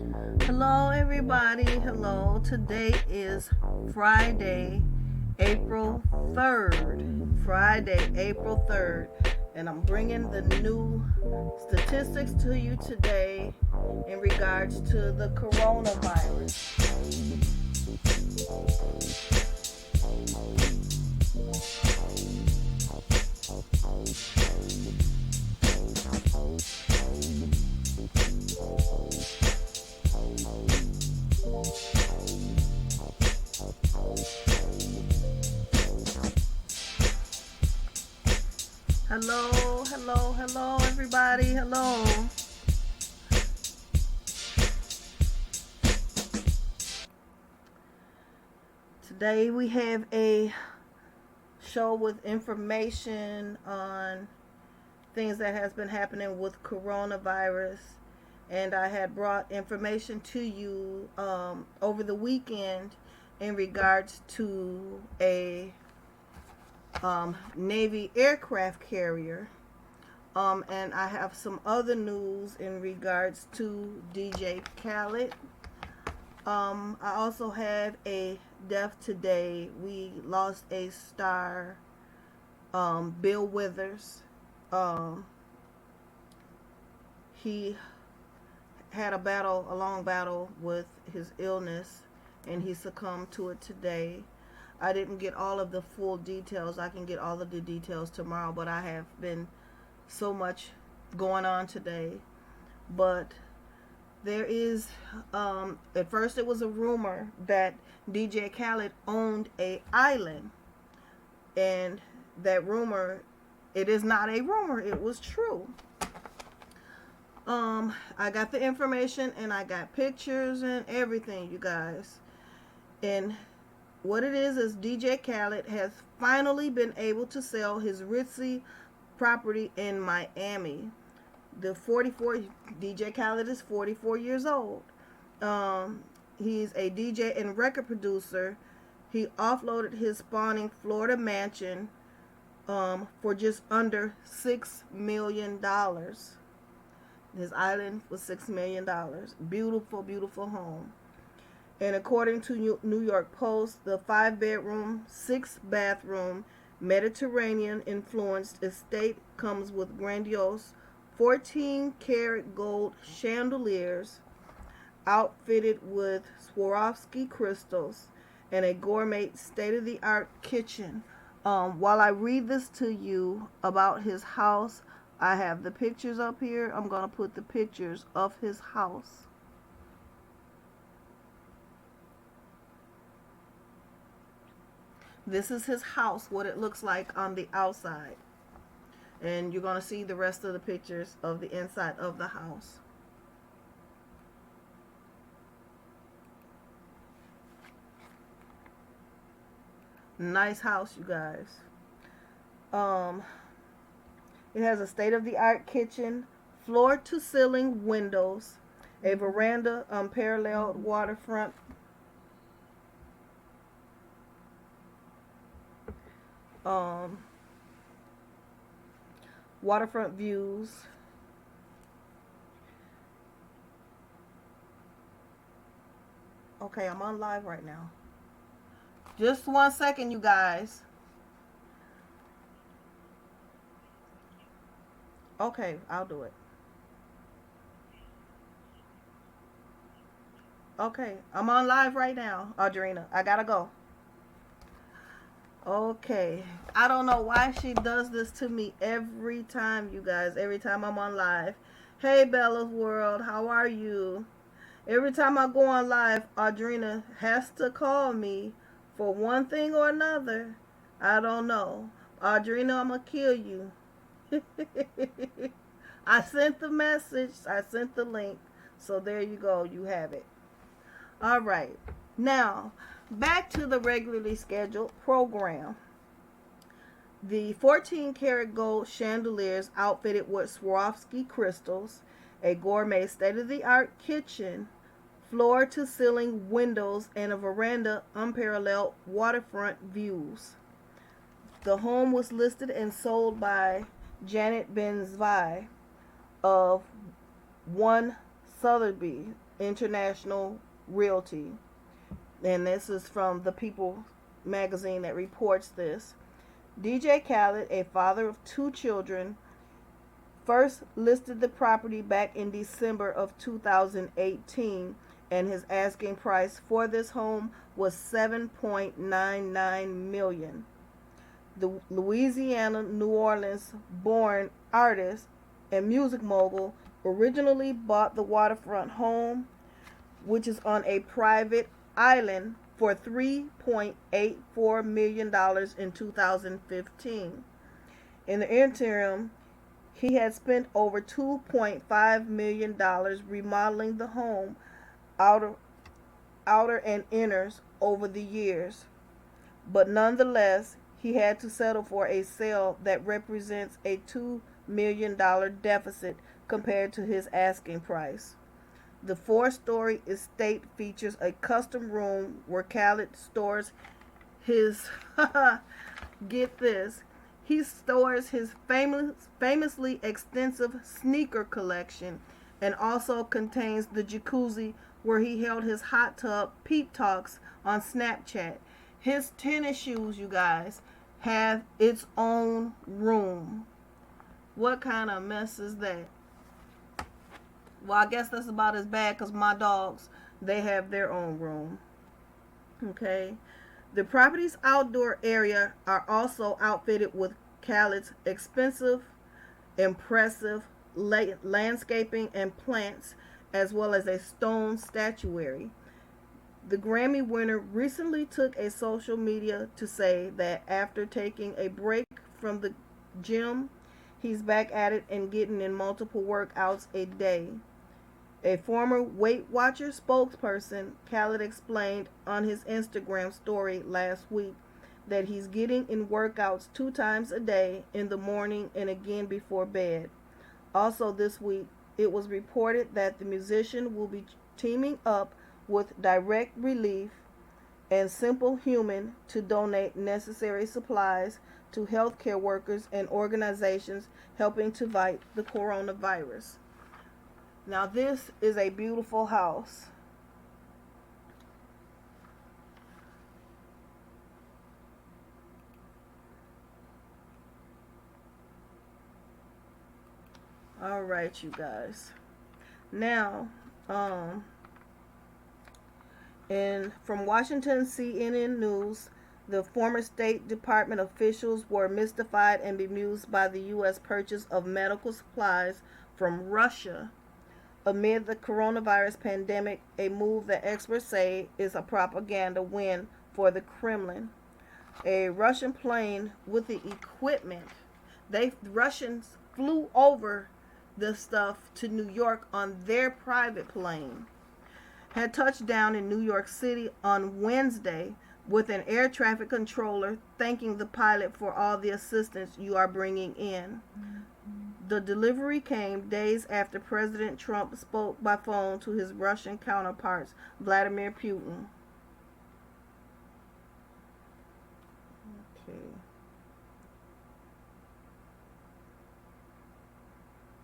Hello, everybody. Hello. Today is Friday, April 3rd. Friday, April 3rd. And I'm bringing the new statistics to you today in regards to the coronavirus. Hello, hello, hello, everybody. Hello. Today we have a show with information on things that has been happening with coronavirus, and I had brought information to you over the weekend in regards to a Navy aircraft carrier, and I have some other news in regards to DJ Khaled. I also have a death today. We lost a star, Bill Withers. He had a long battle with his illness, and he succumbed to it today. I didn't get all of the full details. I can get all of the details tomorrow, but I have been so much going on today. But there is, at first it was a rumor that DJ Khaled owned a island, and that rumor, it is not a rumor, it was true. I got the information and I got pictures and everything, you guys. And what it is DJ Khaled has finally been able to sell his ritzy property in Miami. DJ Khaled is 44 years old. He's a DJ and record producer. He offloaded his spawning Florida mansion for just under $6 million. His island was $6 million. Beautiful, beautiful home. And according to New York Post, the 5-bedroom, 6-bathroom, Mediterranean-influenced estate comes with grandiose 14-karat gold chandeliers outfitted with Swarovski crystals and a gourmet state-of-the-art kitchen. While I read this to you about his house, I have the pictures up here. I'm going to put the pictures of his house. This is his house, what it looks like on the outside. And you're going to see the rest of the pictures of the inside of the house. Nice house, you guys. It has a state-of-the-art kitchen, floor-to-ceiling windows, a veranda, unparalleled waterfront waterfront views. Okay, I'm on live right now. Just 1 second, you guys. Okay, I'll do it. Okay, I'm on live right now, Audrina. I gotta go. Okay, I don't know why she does this to me every time, you guys. Every time I'm on live. Hey, Bella's World, how are you? Every time I go on live, Audrina has to call me for one thing or another. I don't know. Audrina, I'm gonna kill you. I sent the message. I sent the link. So there you go. You have it. All right. Now, back to the regularly scheduled program. The 14-karat gold chandeliers outfitted with Swarovski crystals, a gourmet state-of-the-art kitchen, floor-to-ceiling windows, and a veranda, unparalleled waterfront views. The home was listed and sold by Janet Benzvi of 1 Sotheby International Realty. And this is from the People magazine that reports this. DJ Khaled, a father of two children, first listed the property back in December of 2018, and his asking price for this home was $7.99 million. The Louisiana, New Orleans born artist and music mogul originally bought the waterfront home, which is on a private island, for $3.84 million in 2015. In the interim, he had spent over $2.5 million remodeling the home, outer and inners, over the years. But nonetheless, he had to settle for a sale that represents a $2 million deficit compared to his asking price. The four-story estate features a custom room where Khaled stores his get this, he stores his famously extensive sneaker collection, and also contains the jacuzzi where he held his hot tub peep talks on Snapchat. His tennis shoes, you guys, have its own room. What kind of mess is that? Well, I guess that's about as bad because my dogs, they have their own room. Okay. The property's outdoor area are also outfitted with Khaled's expensive, impressive landscaping and plants, as well as a stone statuary. The Grammy winner recently took a social media to say that after taking a break from the gym, he's back at it and getting in multiple workouts a day. A former Weight Watcher spokesperson, Khaled explained on his Instagram story last week that he's getting in workouts 2 times a day, in the morning and again before bed. Also this week, it was reported that the musician will be teaming up with Direct Relief and Simple Human to donate necessary supplies to healthcare workers and organizations helping to fight the coronavirus. Now this is a beautiful house. All right, you guys. Now, and from Washington CNN News, the former State Department officials were mystified and bemused by the U.S. purchase of medical supplies from Russia amid the coronavirus pandemic, a move that experts say is a propaganda win for the Kremlin. A Russian plane with the equipment, the Russians flew over the stuff to New York on their private plane, had touched down in New York City on Wednesday, with an air traffic controller thanking the pilot for all the assistance you are bringing in. The delivery came days after President Trump spoke by phone to his Russian counterparts, Vladimir Putin. Okay.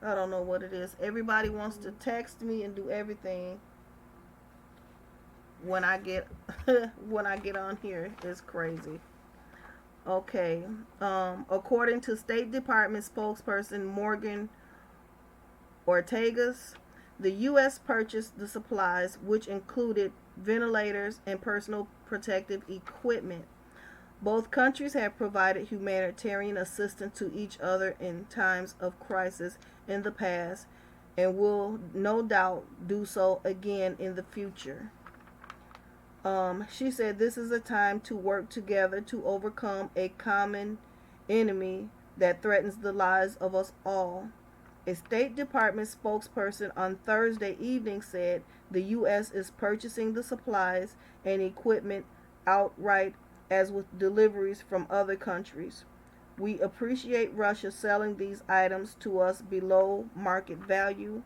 I don't know what it is. Everybody wants to text me and do everything when I get when I get on here. It's crazy. Okay. According to State Department spokesperson Morgan Ortagus, the U.S. purchased the supplies, which included ventilators and personal protective equipment. Both countries have provided humanitarian assistance to each other in times of crisis in the past and will no doubt do so again in the future. She said this is a time to work together to overcome a common enemy that threatens the lives of us all. A State Department spokesperson on Thursday evening said the U.S. is purchasing the supplies and equipment outright, as with deliveries from other countries. We appreciate Russia selling these items to us below market value,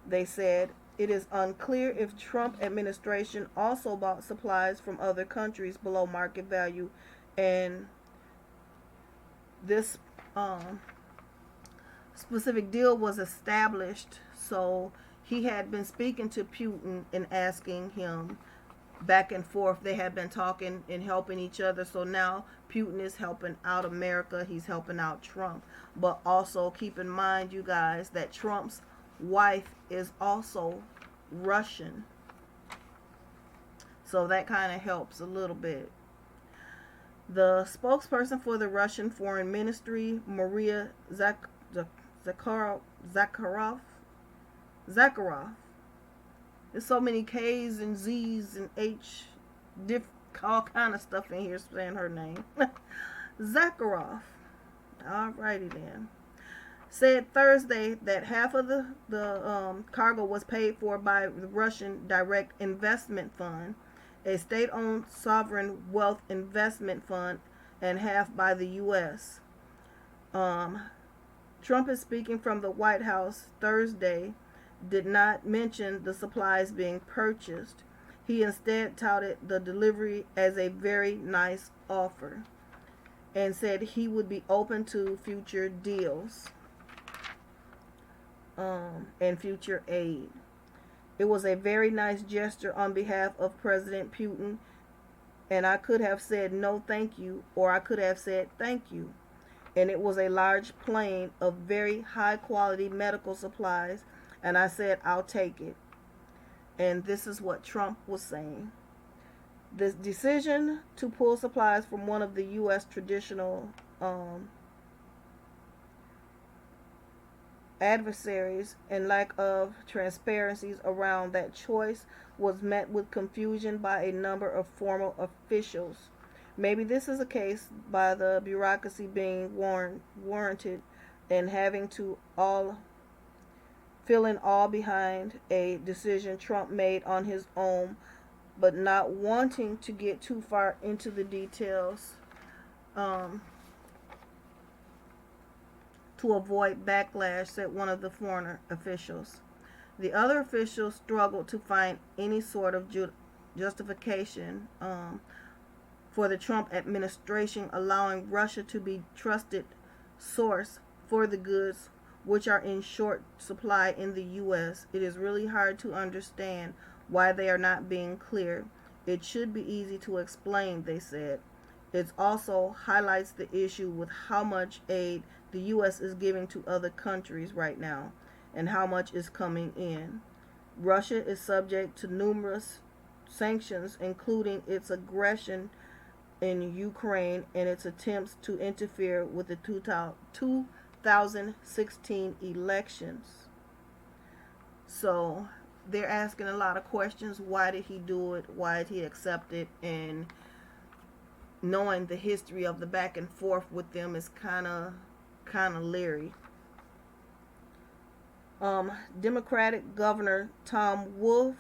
they said. It is unclear if Trump administration also bought supplies from other countries below market value, and this specific deal was established so he had been speaking to Putin and asking him back and forth. They had been talking and helping each other. So now Putin is helping out America. He's helping out Trump. But also keep in mind, you guys, that Trump's wife is also Russian. So that kind of helps a little bit. The spokesperson for the Russian Foreign Ministry, Maria Zakharov. There's so many K's and Z's and H, all kind of stuff in here saying her name. Zakharov. Alrighty then. Said Thursday that half of the cargo was paid for by the Russian Direct Investment Fund, a state-owned sovereign wealth investment fund, and half by the U.S. Trump is speaking from the White House Thursday, did not mention the supplies being purchased. He instead touted the delivery as a very nice offer and said he would be open to future deals and future aid. It was a very nice gesture on behalf of President Putin, and I could have said no thank you, or I could have said thank you. And it was a large plane of very high quality medical supplies, and I said I'll take it. And this is what Trump was saying. The decision to pull supplies from one of the U.S. traditional adversaries and lack of transparencies around that choice was met with confusion by a number of formal officials. Maybe this is a case by the bureaucracy being warranted and having to all fill in all behind a decision Trump made on his own, but not wanting to get too far into the details to avoid backlash, said one of the foreign officials. The other officials struggled to find any sort of justification for the Trump administration allowing Russia to be trusted source for the goods which are in short supply in the U.S. It is really hard to understand why they are not being clear. It should be easy to explain, they said. It also highlights the issue with how much aid the U.S. is giving to other countries right now and how much is coming in. Russia is subject to numerous sanctions, including its aggression in Ukraine and its attempts to interfere with the 2016 elections. So they're asking a lot of questions. Why did he do it? Why did he accept it? And knowing the history of the back and forth with them is kind of leery. Democratic Governor Tom Wolf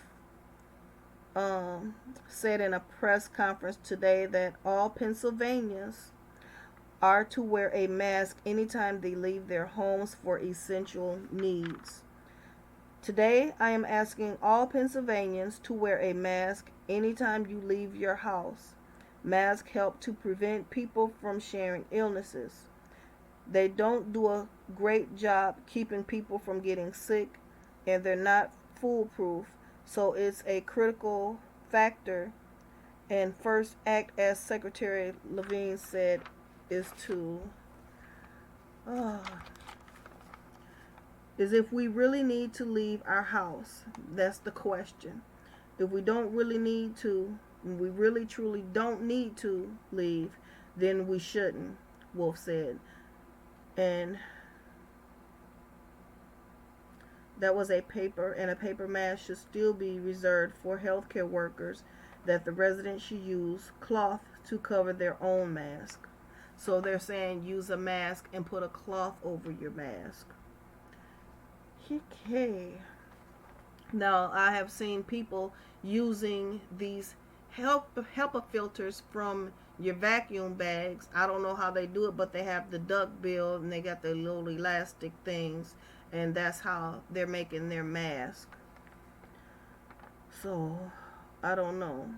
said in a press conference today that all Pennsylvanians are to wear a mask anytime they leave their homes for essential needs. Today, I am asking all Pennsylvanians to wear a mask anytime you leave your house. Masks help to prevent people from sharing illnesses. They don't do a great job keeping people from getting sick, and they're not foolproof, so it's a critical factor. And first act, as Secretary Levine said, is if we really need to leave our house. That's the question. If we don't really need to, we really truly don't need to leave, then we shouldn't, Wolf said. And that was a paper, and a paper mask should still be reserved for healthcare workers, that the residents should use cloth to cover their own mask. So they're saying use a mask and put a cloth over your mask. Okay. Now, I have seen people using these HEPA filters from your vacuum bags. I don't know how they do it, but they have the duck bill and they got the little elastic things, and that's how they're making their mask. So, I don't know.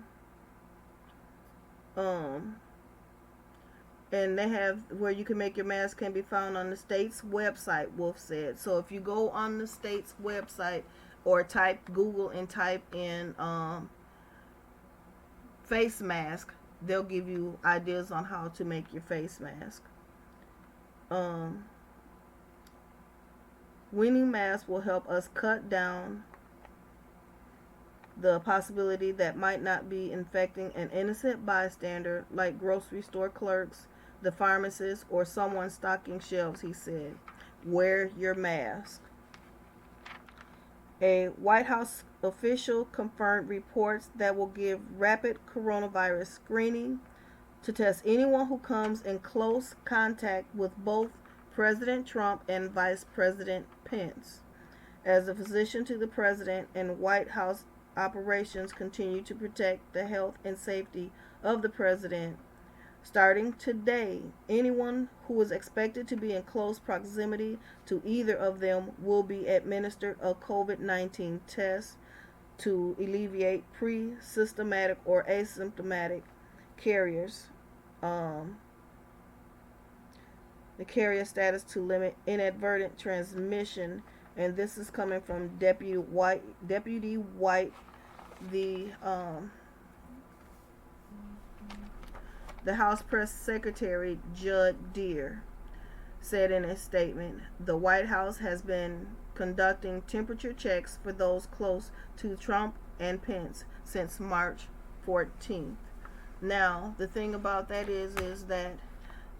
And they have where you can make your mask can be found on the state's website, Wolf said. So if you go on the state's website, or Google and type in face mask. They'll give you ideas on how to make your face mask. Wearing masks will help us cut down the possibility that might not be infecting an innocent bystander like grocery store clerks, the pharmacist, or someone stocking shelves, he said. Wear your mask. A White House official confirmed reports that will give rapid coronavirus screening to test anyone who comes in close contact with both President Trump and Vice President Pence. As a physician to the president, and White House operations continue to protect the health and safety of the president. Starting today, anyone who is expected to be in close proximity to either of them will be administered a COVID-19 test to alleviate pre-symptomatic or asymptomatic carriers. The carrier status to limit inadvertent transmission, and this is coming from Deputy White, the House Press Secretary Judd Deere said in a statement. The White House has been conducting temperature checks for those close to Trump and Pence since March 14th. Now, the thing about that is that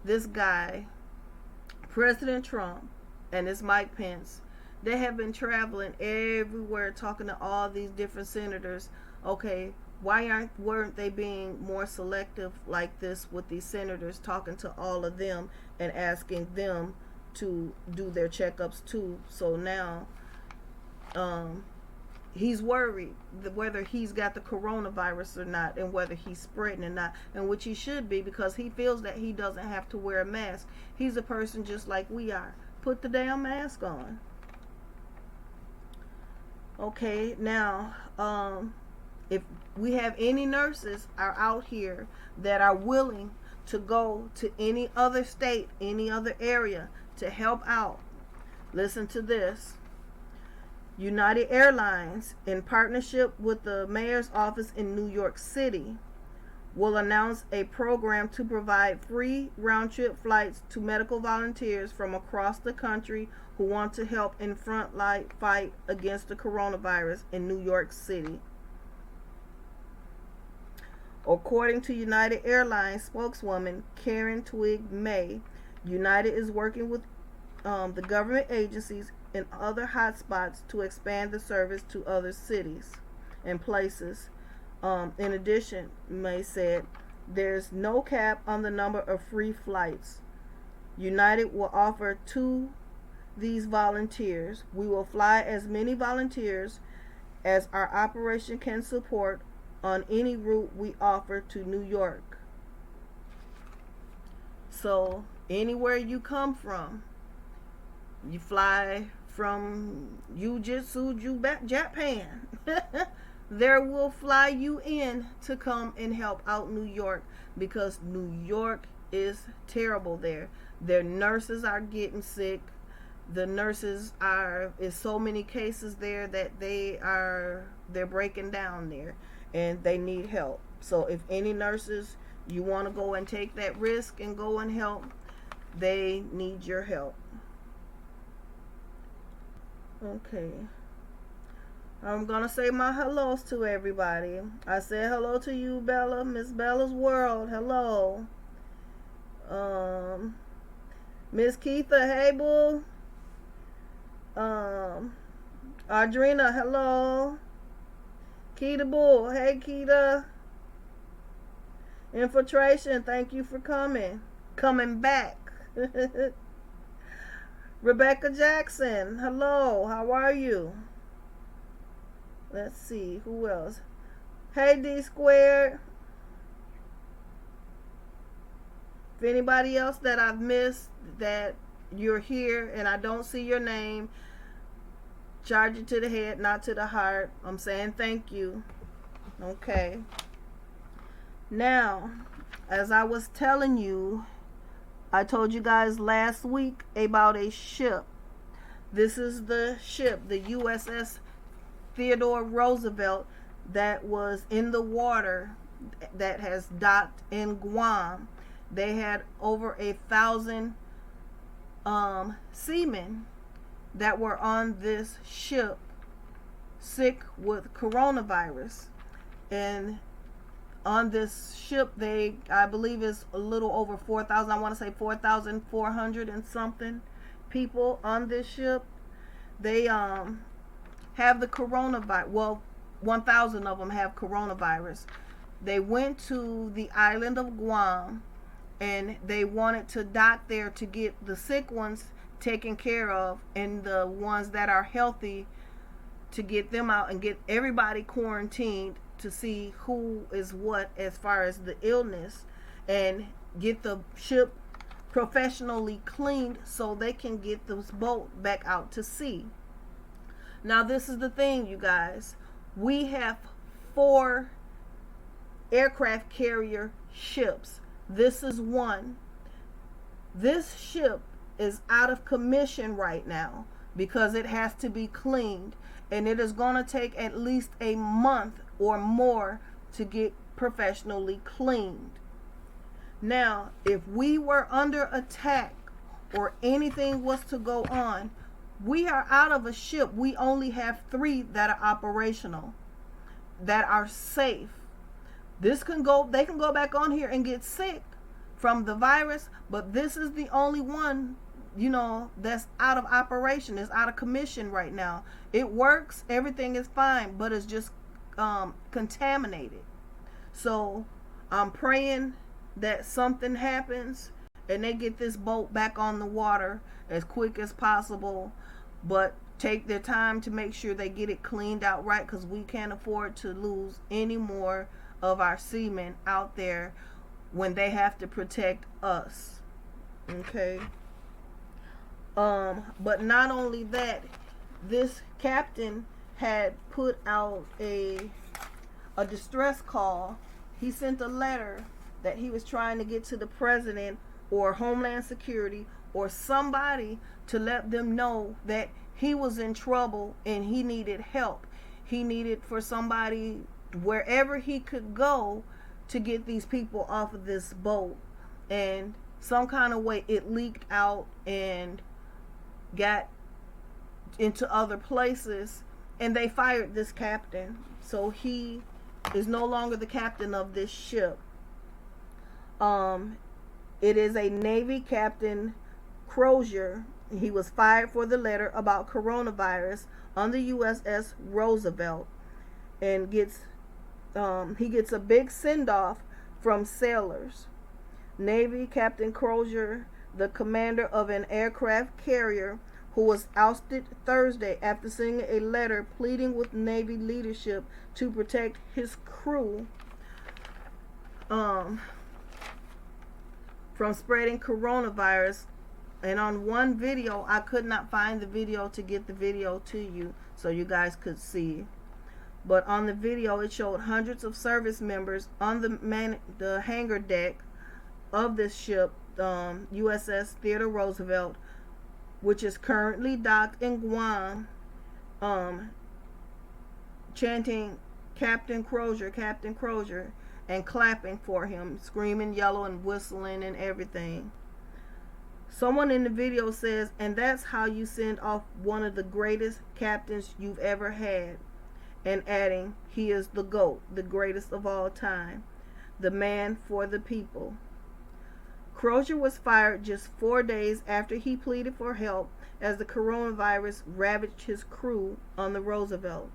this guy, President Trump, and this Mike Pence, they have been traveling everywhere talking to all these different senators. Okay, why weren't they being more selective like this with these senators, talking to all of them and asking them to do their checkups too? So now he's worried whether he's got the coronavirus or not, and whether he's spreading or not, and which he should be, because he feels that he doesn't have to wear a mask. He's a person just like we are. Put the damn mask on. Okay, now if we have any nurses are out here that are willing to go to any other state, any other area to help out, listen to this. United Airlines, in partnership with the mayor's office in New York City, will announce a program to provide free round-trip flights to medical volunteers from across the country who want to help in front-line fight against the coronavirus in New York City. According to United Airlines spokeswoman Karen Twigg May, United is working with the government agencies in other hotspots to expand the service to other cities and places. In addition, May said, there's no cap on the number of free flights. United will offer to these volunteers. We will fly as many volunteers as our operation can support on any route we offer to New York. So anywhere you come from, you fly from Japan, there will fly you in to come and help out New York, because New York is terrible there. Their nurses are getting sick. The nurses is so many cases there that they're breaking down there, and they need help. So if any nurses, you want to go and take that risk and go and help, they need your help. Okay. I'm going to say my hellos to everybody. I said hello to you, Bella. Miss Bella's World. Hello. Miss Keitha. Hey, boo. Audrina. Hello. Keita Bull. Hey, Keita. Infiltration. Thank you for coming. Coming back. Rebecca Jackson. Hello. How are you? Let's see, who else? Hey, D Squared. If anybody else that I've missed, that you're here and I don't see your name, charge it to the head, not to the heart. I'm saying thank you. Okay. Now, as I was telling you, I told you guys last week about a ship. This is the ship, the USS Theodore Roosevelt that was in the water that has docked in Guam. They had over 1,000 seamen that were on this ship sick with coronavirus. And on this ship, I believe is a little over 4,000. I want to say 4,400 and something people on this ship. They have the coronavirus. Well, 1,000 of them have coronavirus. They went to the island of Guam, and they wanted to dock there to get the sick ones taken care of, and the ones that are healthy to get them out and get everybody quarantined to see who is what as far as the illness, and get the ship professionally cleaned so they can get this boat back out to sea. Now this is the thing, you guys. We have 4 aircraft carrier ships. This is one. This ship is out of commission right now because it has to be cleaned, and it is going to take at least a month or more to get professionally cleaned. Now, if we were under attack or anything was to go on, we are out of a ship. We only have 3 that are operational, that are safe. They can go back on here and get sick from the virus, but this is the only one, that's out of operation, is out of commission right now. It works, everything is fine, but it's just contaminated. So I'm praying that something happens and they get this boat back on the water as quick as possible, but take their time to make sure they get it cleaned out right, because we can't afford to lose any more of our seamen out there when they have to protect us. Okay. But not only that, this captain had put out a distress call. He sent a letter that he was trying to get to the president or Homeland Security or somebody to let them know that he was in trouble and he needed help. He needed for somebody wherever he could go to get these people off of this boat. And some kind of way it leaked out and got into other places, and they fired this captain. So he is no longer the captain of this ship. It is a Navy Captain Crozier. He was fired for the letter about coronavirus on the USS Roosevelt, and he gets a big send-off from sailors. Navy Captain Crozier, the commander of an aircraft carrier, who was ousted Thursday after sending a letter pleading with Navy leadership to protect his crew from spreading coronavirus. And on one video, I could not find the video to get the video to you so you guys could see. But on the video, it showed hundreds of service members on the hangar deck of this ship, USS Theodore Roosevelt, which is currently docked in Guam, chanting Captain Crozier, Captain Crozier, and clapping for him, screaming, yellow, and whistling and everything. Someone in the video says, "And that's how you send off one of the greatest captains you've ever had," and adding, "He is the GOAT, the greatest of all time, the man for the people." Crozier was fired just 4 days after he pleaded for help as the coronavirus ravaged his crew on the Roosevelt.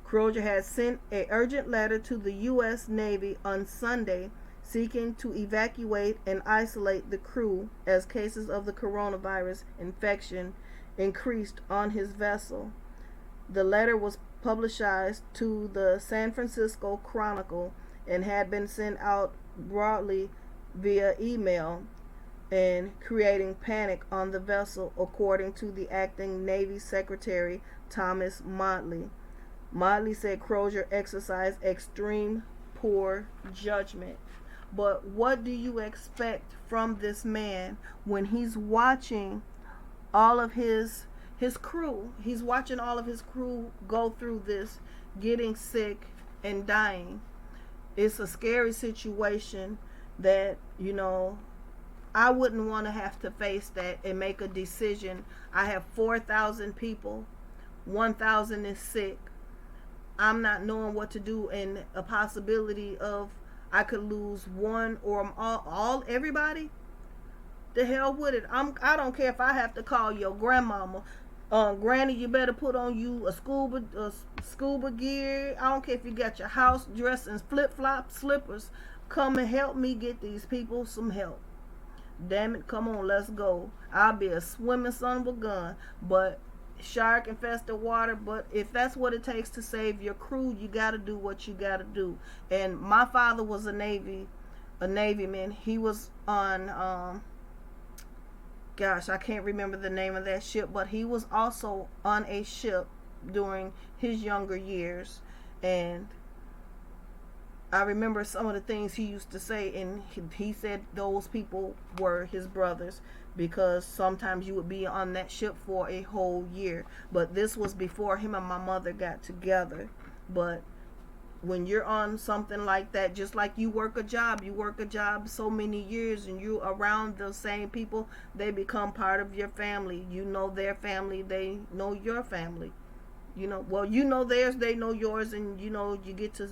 Crozier had sent an urgent letter to the U.S. Navy on Sunday seeking to evacuate and isolate the crew as cases of the coronavirus infection increased on his vessel. The letter was publicized to the San Francisco Chronicle and had been sent out broadly via email and creating panic on the vessel, according to the acting Navy Secretary Thomas Motley. Motley said Crozier exercised extreme poor judgment. But what do you expect from this man when he's watching all of his his crew. He's watching all of his crew go through this, getting sick and dying. It's a scary situation that, I wouldn't want to have to face that and make a decision. I have 4,000 people, 1,000 is sick. I'm not knowing what to do, and a possibility of I could lose one or all everybody. The hell with it. I don't care if I have to call your grandmama. Granny, you better put on you a scuba gear. I don't care if you got your house dressed in flip flop slippers. Come and help me get these people some help. Damn it, come on, let's go. I'll be a swimming son of a gun, but shark infested water. But if that's what it takes to save your crew, you got to do what you got to do. And my father was a Navyman. He was on gosh, I can't remember the name of that ship, but he was also on a ship during his younger years. And I remember some of the things he used to say, and he said those people were his brothers, because sometimes you would be on that ship for a whole year. But this was before him and my mother got together. But when you're on something like that, just like you work a job so many years, and you're around the same people, they become part of your family. You know their family, they know your family. Well, you know theirs, they know yours, and you get to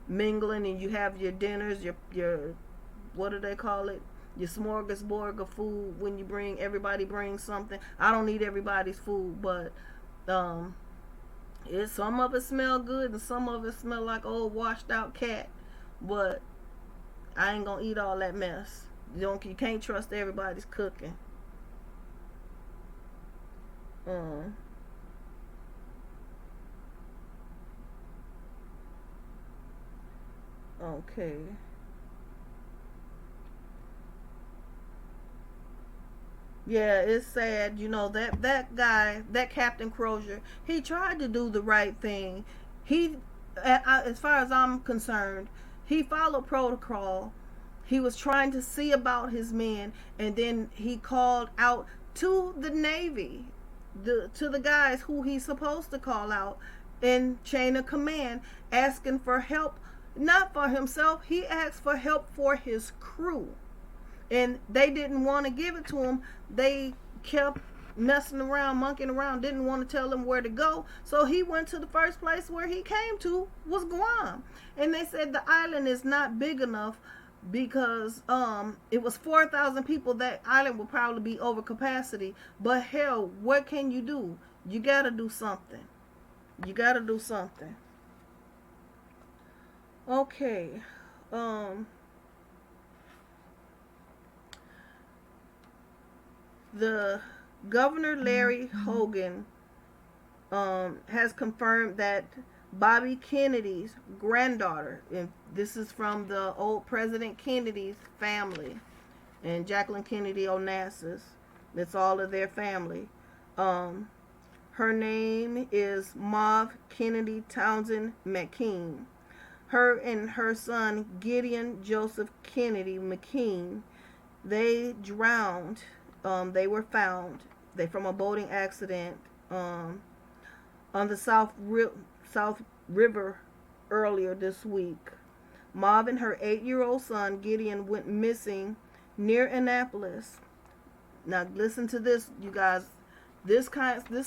mingling, and you have your dinners, your what do they call it? Your smorgasbord of food. When everybody brings something. I don't eat everybody's food, but some of it smell good and some of it smell like old washed out cat. But I ain't gonna eat all that mess. You can't trust everybody's cooking. Okay. Yeah, it's sad. That guy, that Captain Crozier, he tried to do the right thing. He, as far as I'm concerned, he followed protocol. He was trying to see about his men, and then he called out to the Navy, to the guys who he's supposed to call out in chain of command, asking for help, not for himself. He asked for help for his crew. And they didn't want to give it to him. They kept messing around, monkeying around, didn't want to tell him where to go. So he went to the first place where he came to, was Guam. And they said the island is not big enough, because it was 4,000 people. That island would probably be over capacity. But hell, what can you do? You got to do something. You got to do something. Okay. The Governor Larry Hogan has confirmed that Bobby Kennedy's granddaughter, and this is from the old President Kennedy's family, and Jacqueline Kennedy Onassis, that's all of their family. Her name is Mauve Kennedy Townsend McKean. Her and her son Gideon Joseph Kennedy McKean, they drowned. They were found. They from a boating accident on the South River earlier this week. Mauve and her 8-year-old son Gideon went missing near Annapolis. Now listen to this, you guys. This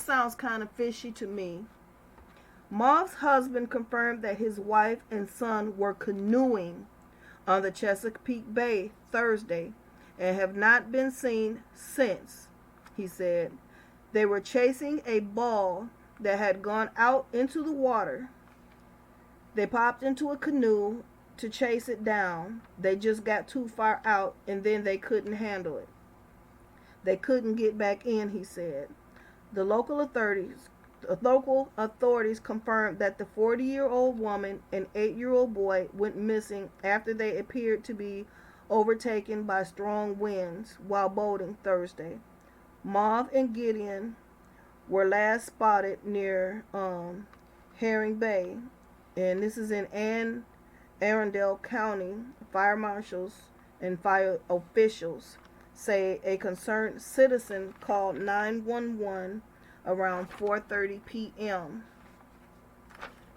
sounds kind of fishy to me. Mauve's husband confirmed that his wife and son were canoeing on the Chesapeake Bay Thursday and have not been seen since, he said. They were chasing a ball that had gone out into the water. They popped into a canoe to chase it down. They just got too far out, and then they couldn't handle it. They couldn't get back in, he said. The local authorities confirmed that the 40-year-old woman and 8-year-old boy went missing after they appeared to be overtaken by strong winds while boating Thursday. Mauve and Gideon were last spotted near Herring Bay, and this is in Anne Arundel County. Fire marshals and fire officials say a concerned citizen called 911 around 4:30 p.m.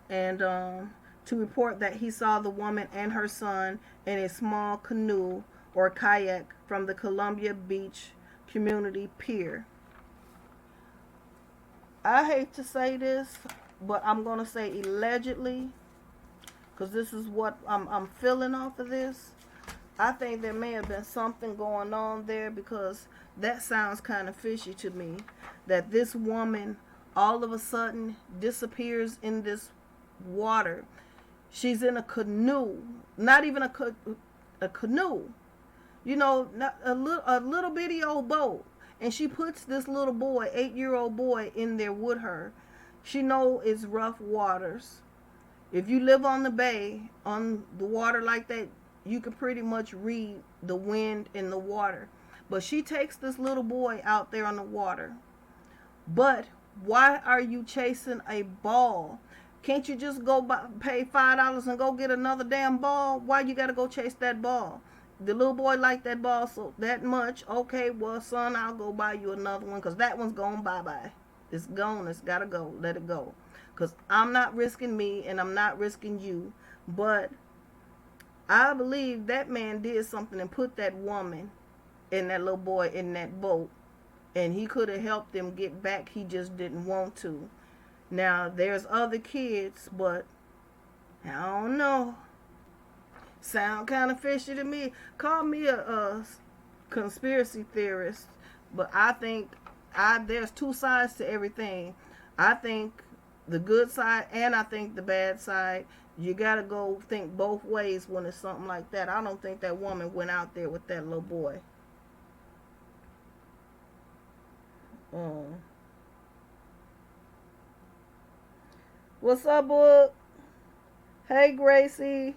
and to report that he saw the woman and her son in a small canoe or kayak from the Columbia Beach Community Pier. I hate to say this, but I'm going to say allegedly, because this is what I'm feeling off of this. I think there may have been something going on there, because that sounds kind of fishy to me, that this woman all of a sudden disappears in this water. She's in a canoe, not even a canoe, you know, not a little bitty old boat, and she puts this little boy, 8-year-old boy, in there with her. She know it's rough waters. If you live on the bay, on the water like that, you can pretty much read the wind in the water. But she takes this little boy out there on the water. But why are you chasing a ball? Can't you just go pay $5 and go get another damn ball? Why you got to go chase that ball? The little boy liked that ball so that much. Okay, well, son, I'll go buy you another one, because that one's gone bye-bye. It's gone. It's got to go. Let it go. Because I'm not risking me and I'm not risking you. But I believe that man did something and put that woman and that little boy in that boat. And he could have helped them get back. He just didn't want to. Now, there's other kids, but I don't know. Sound kind of fishy to me. Call me a conspiracy theorist. But I think there's two sides to everything. I think the good side and I think the bad side. You got to go think both ways when it's something like that. I don't think that woman went out there with that little boy. What's up, book? Hey, Gracie.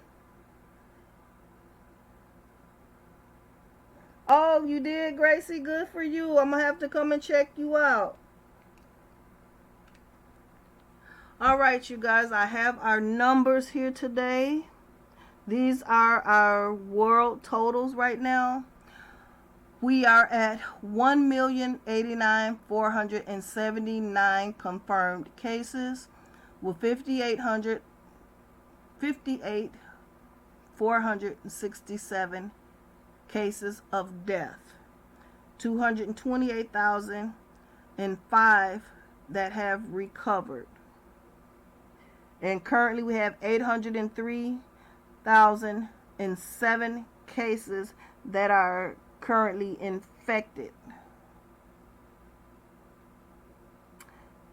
Oh, you did, Gracie? Good for you. I'm going to have to come and check you out. All right, you guys, I have our numbers here today. These are our world totals right now. We are at 1,089,479 confirmed cases, with 58,467 cases of death, 228,005 that have recovered. And currently we have 803,007 cases that are currently infected.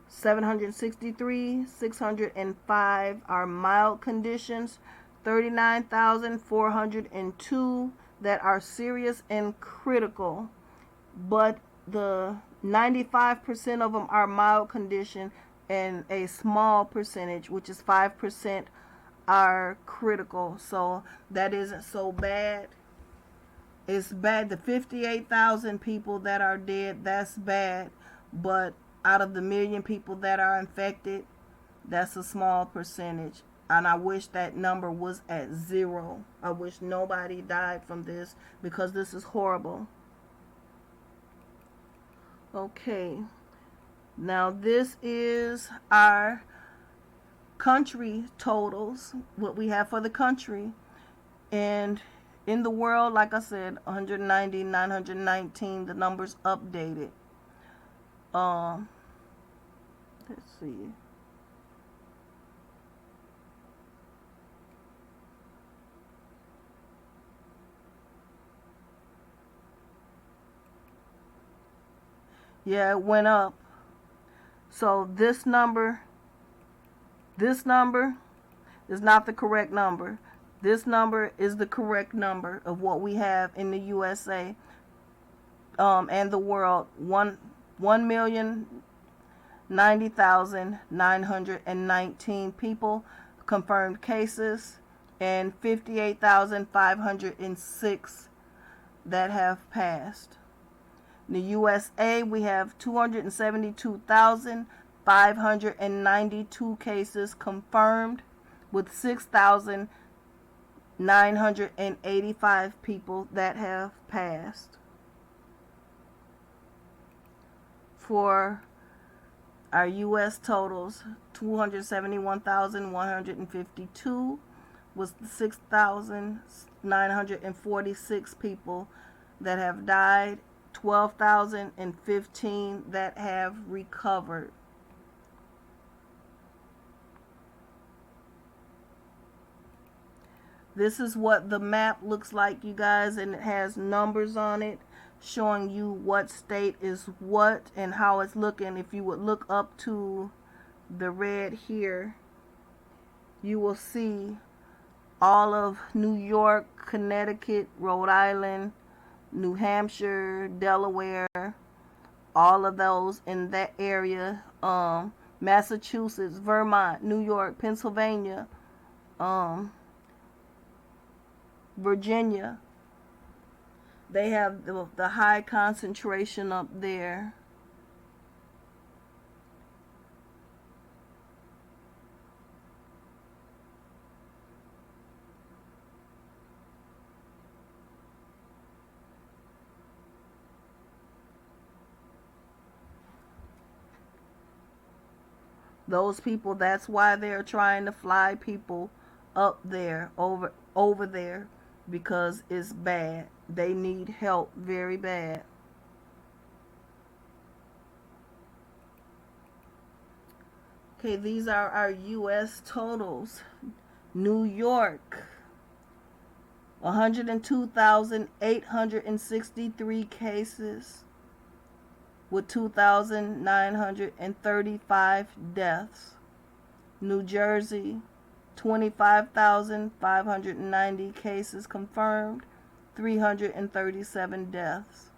605 are mild conditions. 39,402 that are serious and critical. But the 95% of them are mild condition, and a small percentage, which is 5%, are critical. So that isn't so bad. It's bad. The 58,000 people that are dead, that's bad. But out of the million people that are infected, that's a small percentage. And I wish that number was at 0. I wish nobody died from this, because this is horrible. Okay. Now this is our country totals, what we have for the country. And in the world, like I said, 190,919, the numbers updated. Let's see. Yeah, it went up. So this number is not the correct number. This number is the correct number of what we have in the USA and the world. 1,090,919 people confirmed cases, and 58,506 that have passed. In the USA, we have 272,592 cases confirmed, with 6,985 people that have passed. For Our U.S. totals, 271,152 was 6,946 people that have died, 12,015 that have recovered. This is what the map looks like, you guys, and it has numbers on it showing you what state is what and how it's looking. If you would look up to the red here, you will see all of New York, Connecticut, Rhode Island, New Hampshire, Delaware, all of those in that area, Massachusetts, Vermont, New York, Pennsylvania, Virginia. They have the high concentration up there. Those people, that's why they're trying to fly people up there, over there, because it's bad. They need help very bad. Okay, these are our U.S. totals. New York, 102,863 cases with 2,935 deaths. New Jersey, 25,590 cases confirmed, 337 deaths.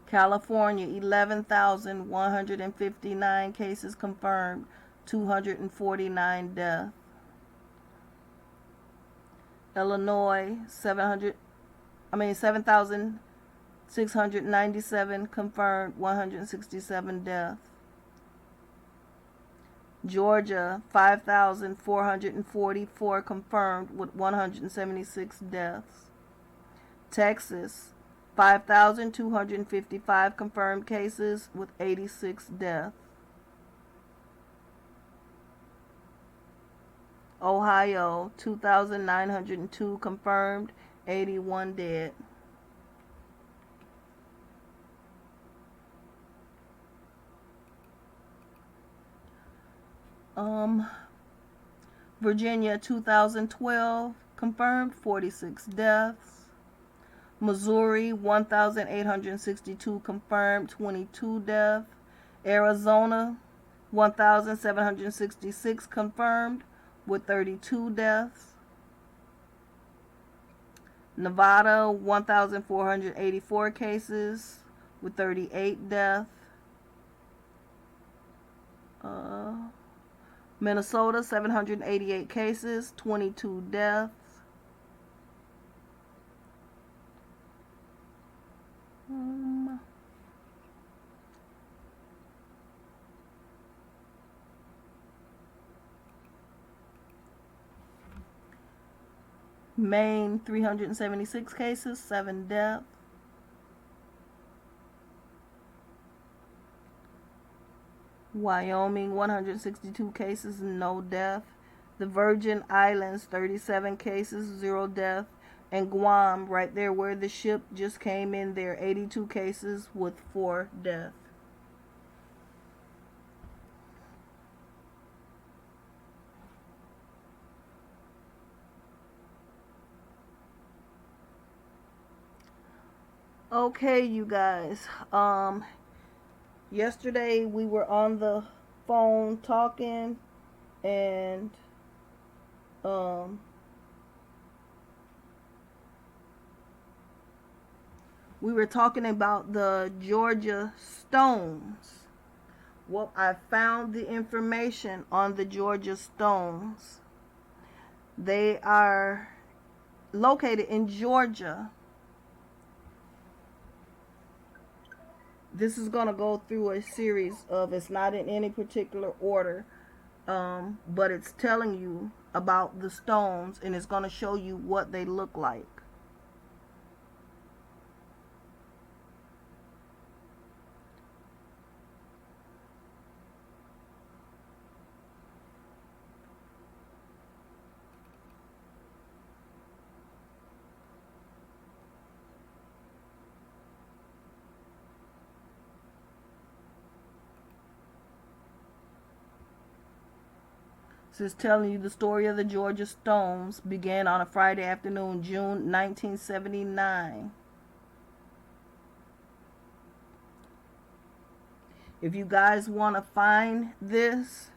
California, 11,159 cases confirmed, 249 deaths. Illinois, 7,697 confirmed, 167 deaths. Georgia, 5,444 confirmed with 176 deaths. Texas, 5,255 confirmed cases with 86 deaths. Ohio, 2,902 confirmed, 81 dead. Virginia, 2012 confirmed, 46 deaths. Missouri, 1,862 confirmed, 22 deaths. Arizona, 1,766 confirmed with 32 deaths. Nevada, 1,484 cases with 38 deaths. Minnesota, 788 cases, 22 deaths. Maine, 376 cases, 7 deaths. Wyoming, 162 cases, no death. The Virgin Islands, 37 cases, 0 death. And Guam, right there where the ship just came in there, 82 cases with 4 deaths. Okay, you guys. Yesterday we were on the phone talking, and we were talking about the Georgia stones. Well, I found the information on the Georgia stones. They are located in Georgia. This is going to go through a series of, it's not in any particular order, but it's telling you about the stones, and it's going to show you what they look like. This is telling you the story of the Georgia Stones began on a Friday afternoon, June 1979. If you guys want to find this,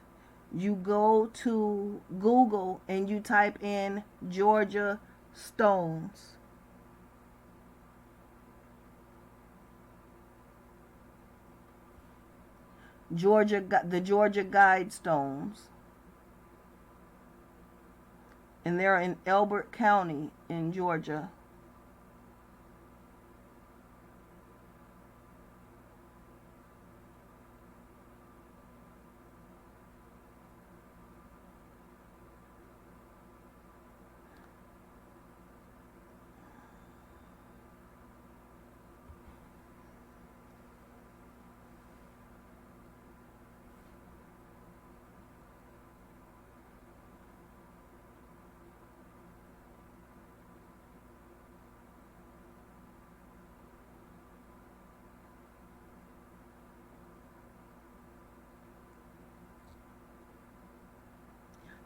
you go to Google and you type in Georgia Stones. The Georgia Guidestones. And they're in Elbert County in Georgia.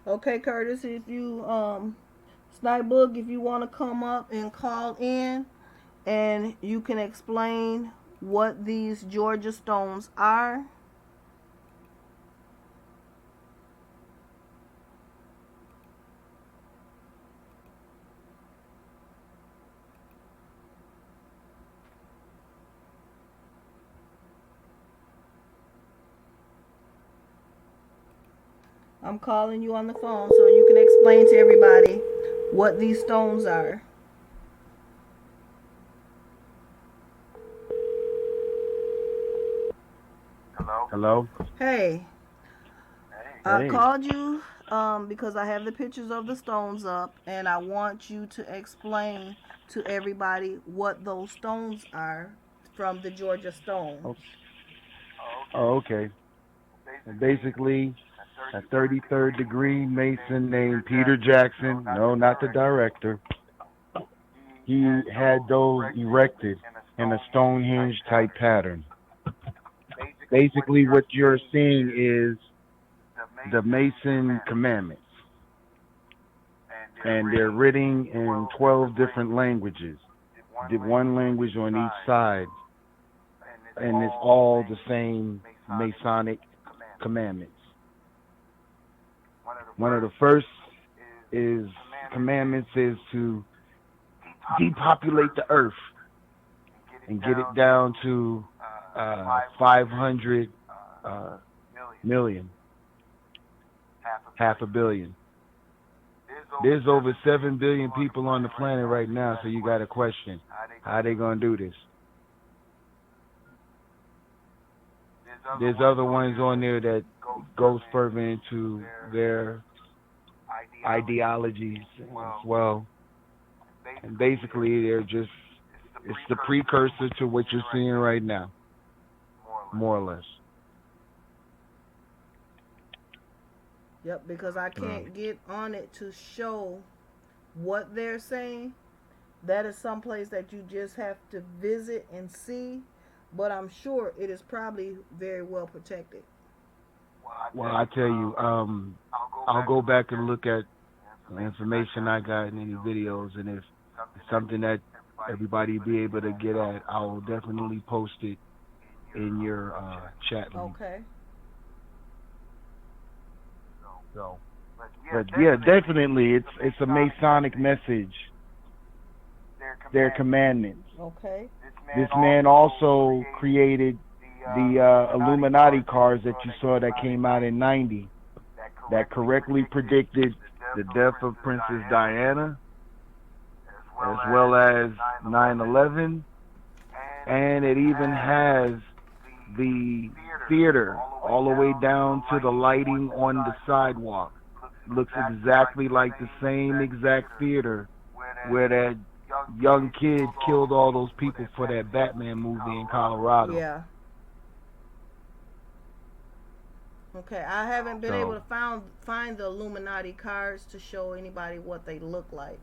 Okay, Curtis, if you Snipebook, if you want to come up and call in and you can explain what these Georgia Stones are. I'm calling you on the phone so you can explain to everybody what these stones are. Hello? Hey, I Hey. called you because I have the pictures of the stones up and I want you to explain to everybody what those stones are from the Georgia Stones. Oh, okay. And basically, a 33rd degree Mason named Peter Jackson, no, not the director, he had those erected in a Stonehenge type pattern. Basically, what you're seeing is the Mason commandments, and they're written in 12 different languages, one language on each side, and it's all the same Masonic commandments. One of the first is commandments is to depopulate the earth and get it down to 500 million, half a billion. There's over 7 billion people on the planet right now, so you got a question. How are they going to do this? There's other ones on there that goes further into their ideologies as well. And basically, it's the precursor to what you're seeing right now, more or less. Yep, because I can't get on it to show what they're saying. That is someplace that you just have to visit and see. But I'm sure it is probably very well protected. Well, I tell you, I'll go back and look at the information I got in any videos, and if it's something that everybody be able to get at, I will definitely post it in your chat link. Okay. So, but yeah, definitely, it's a Masonic message. Their commandments. Okay. This man also created the Illuminati cards that you saw that came out in '90 that correctly predicted the death of Princess Diana, as well as 9/11, and it even has the theater all the way down to the lighting on the sidewalk. Looks exactly like the same exact theater where that young kid killed all those people for that Batman movie in Colorado. Yeah. Okay, I haven't been able to find the Illuminati cards to show anybody what they look like.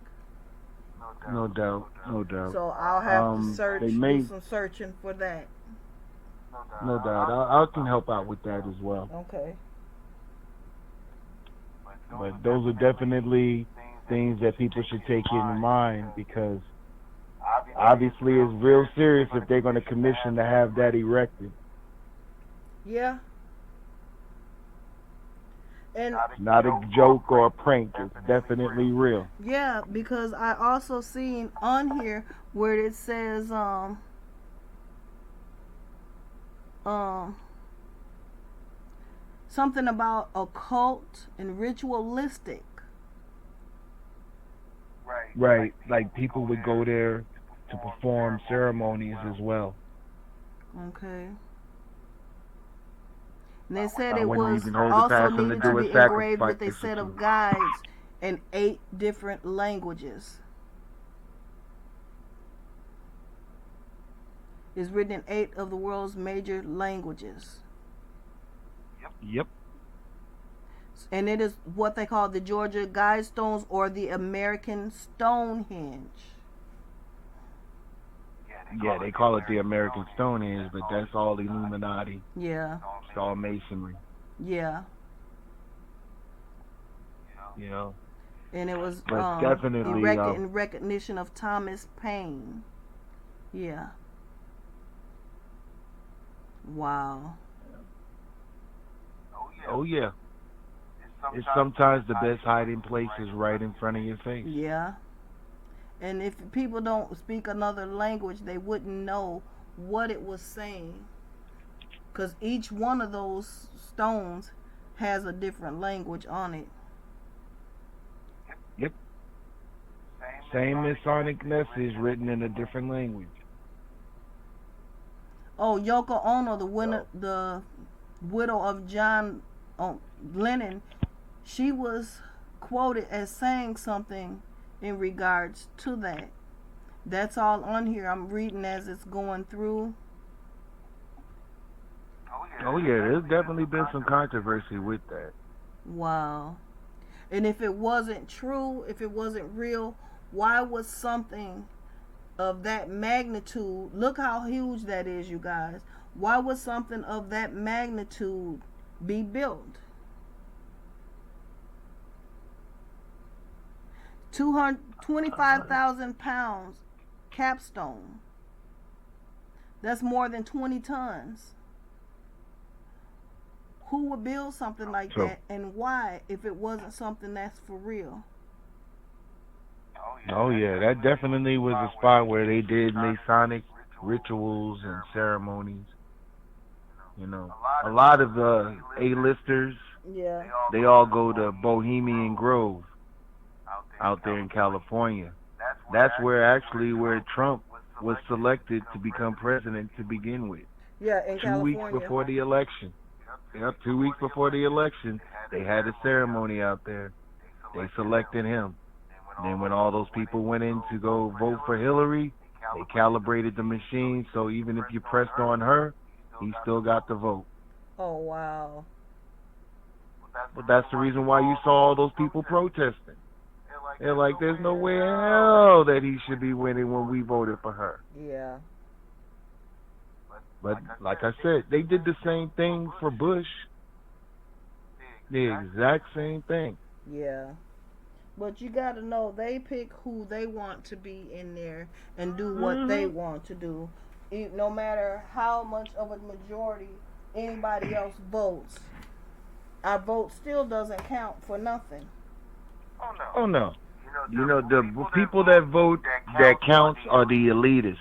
No doubt, no doubt. So I'll have to do some searching for that. No doubt. I can help out with that as well. Okay. But those are definitely things that people should take into mind because obviously it's real serious if they're going to commission to have that erected. Yeah. And It's not a joke or a prank. It's definitely real. yeah, because I also seen on here where it says um something about occult and ritualistic. Right. Like people would go there to perform ceremonies as well. Okay. And they said I it wouldn't was even hold it also past them to needed to do a be engraved sacrifice with a or set of two. guides in 8 different languages. It's written in 8 of the world's major languages. Yep. And it is what they call the Georgia Guidestones or the American Stonehenge. Yeah, they call it the American Stonehenge, but that's all Illuminati. Yeah. It's all masonry. Yeah. You know. And it was But definitely, erected in recognition of Thomas Paine. Yeah. Wow. oh yeah, it's sometimes the best hiding place is right in front of your face. Yeah. And if people don't speak another language, they wouldn't know what it was saying. Because each one of those stones has a different language on it. Yep. Same Masonic message written in a different language. Oh, Yoko Ono, the widow of John Lennon, she was quoted as saying something in regards to that. That's all on here. I'm reading as it's going through. Oh yeah, there's definitely been some controversy with that. Wow. And if it wasn't true, if it wasn't real, why was something of that magnitude, look how huge that is, you guys, why would something of that magnitude be built? 25,000 pounds capstone. That's more than 20 tons. Who would build something like So, that, and why, if it wasn't something that's for real? oh yeah, that definitely was a spot where they did Masonic rituals and ceremonies. You know, a lot of the A-listers, Yeah. they all go to Bohemian Grove out there in California. That's where Trump was selected to become president to begin with. Yeah, in 2 weeks California. before the election. Yep, 2 weeks before the election, they had a ceremony out there. They selected him. Then when all those people went in to go vote for Hillary, they calibrated the machine so even if you pressed on her, he still got the vote. Oh, wow. But that's the reason why you saw all those people protesting. They're like, there's no way in hell that he should be winning when we voted for her. Yeah. But like I said, they did the same thing for Bush. The exact same thing. Yeah. But you got to know, they pick who they want to be in there and do what they want to do. No matter how much of a majority anybody else votes, our vote still doesn't count for nothing. Oh no. You know, the people that vote that counts are the elitists.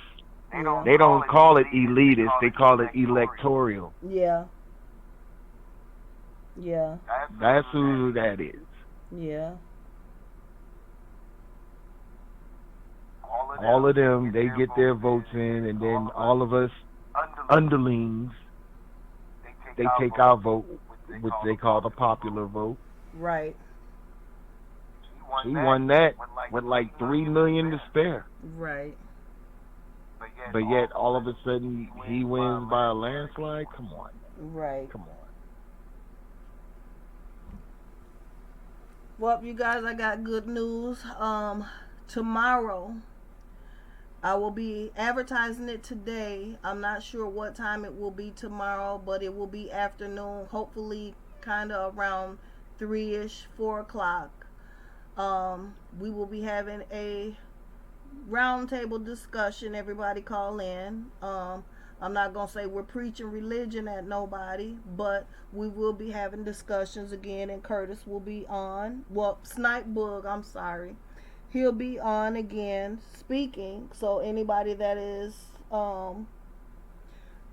Yeah. They don't call it elitist, they call it electoral. Yeah. Yeah. That's who that is. Yeah. All of them, they get their votes in, and then all of us underlings, they take our vote, which they call the popular vote. Right. He won that with like 3 million to spare. Right. But yet, all of a sudden, he wins by a landslide? Come on. Right. Come on. Well, you guys, I got good news. Tomorrow, I will be advertising it today. I'm not sure what time it will be tomorrow, but it will be afternoon, hopefully kind of around 3-ish, 4 o'clock. We will be having a roundtable discussion. Everybody call in. I'm not gonna say we're preaching religion at nobody, but we will be having discussions again, and Curtis will be on. Well, Snipe Bug, I'm sorry, he'll be on again speaking. So anybody that is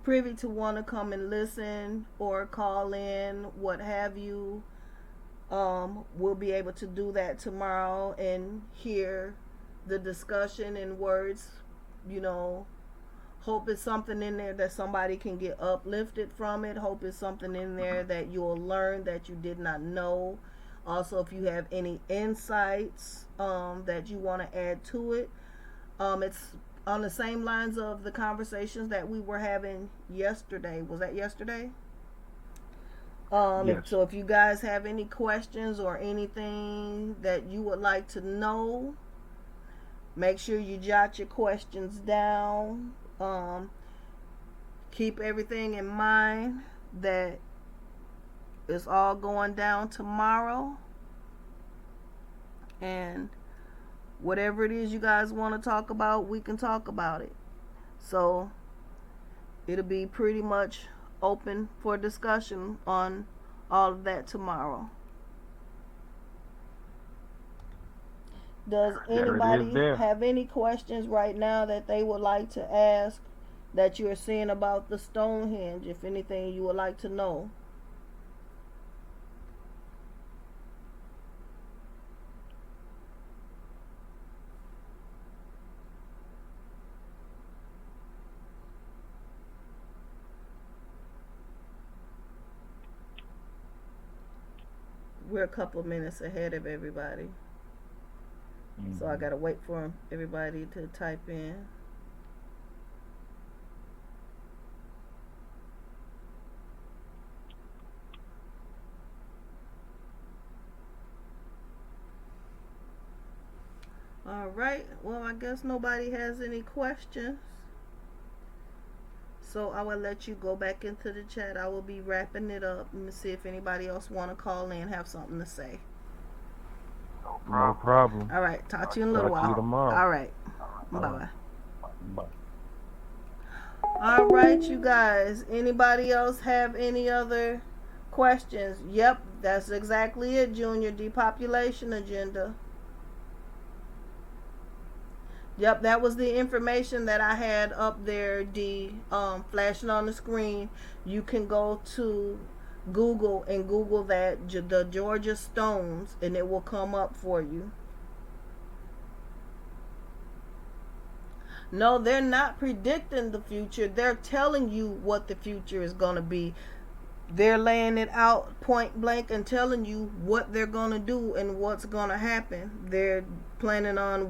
privy to want to come and listen or call in, what have you, we'll be able to do that tomorrow and hear the discussion in words. You know, hope it's something in there that somebody can get uplifted from it. Hope it's something in there that you'll learn that you did not know. Also, if you have any insights that you want to add to it, it's on the same lines of the conversations that we were having yesterday. Was that yesterday? Yes. So if you guys have any questions or anything that you would like to know, make sure you jot your questions down. Keep everything in mind that it's all going down tomorrow. And whatever it is you guys want to talk about, we can talk about it. So it'll be pretty much open for discussion on all of that tomorrow. Does anybody have any questions right now that they would like to ask that you're seeing about the Stonehenge? If anything you would like to know. We're a couple minutes ahead of everybody. So I gotta wait for everybody to type in. All right. Well, I guess nobody has any questions. So I will let you go back into the chat. I will be wrapping it up. Let me see if anybody else want to call in, have something to say. No problem. All right. Talk to you in a little while. See you tomorrow. All right. Bye-bye. Bye. All right, you guys. Anybody else have any other questions? Yep, that's exactly it, Junior. Depopulation agenda. Yep, that was the information that I had up there, flashing on the screen. You can go to Google and Google that, the Georgia Stones, and it will come up for you. No, they're not predicting the future. They're telling you what the future is going to be. They're laying it out point blank and telling you what they're going to do and what's going to happen. They're planning on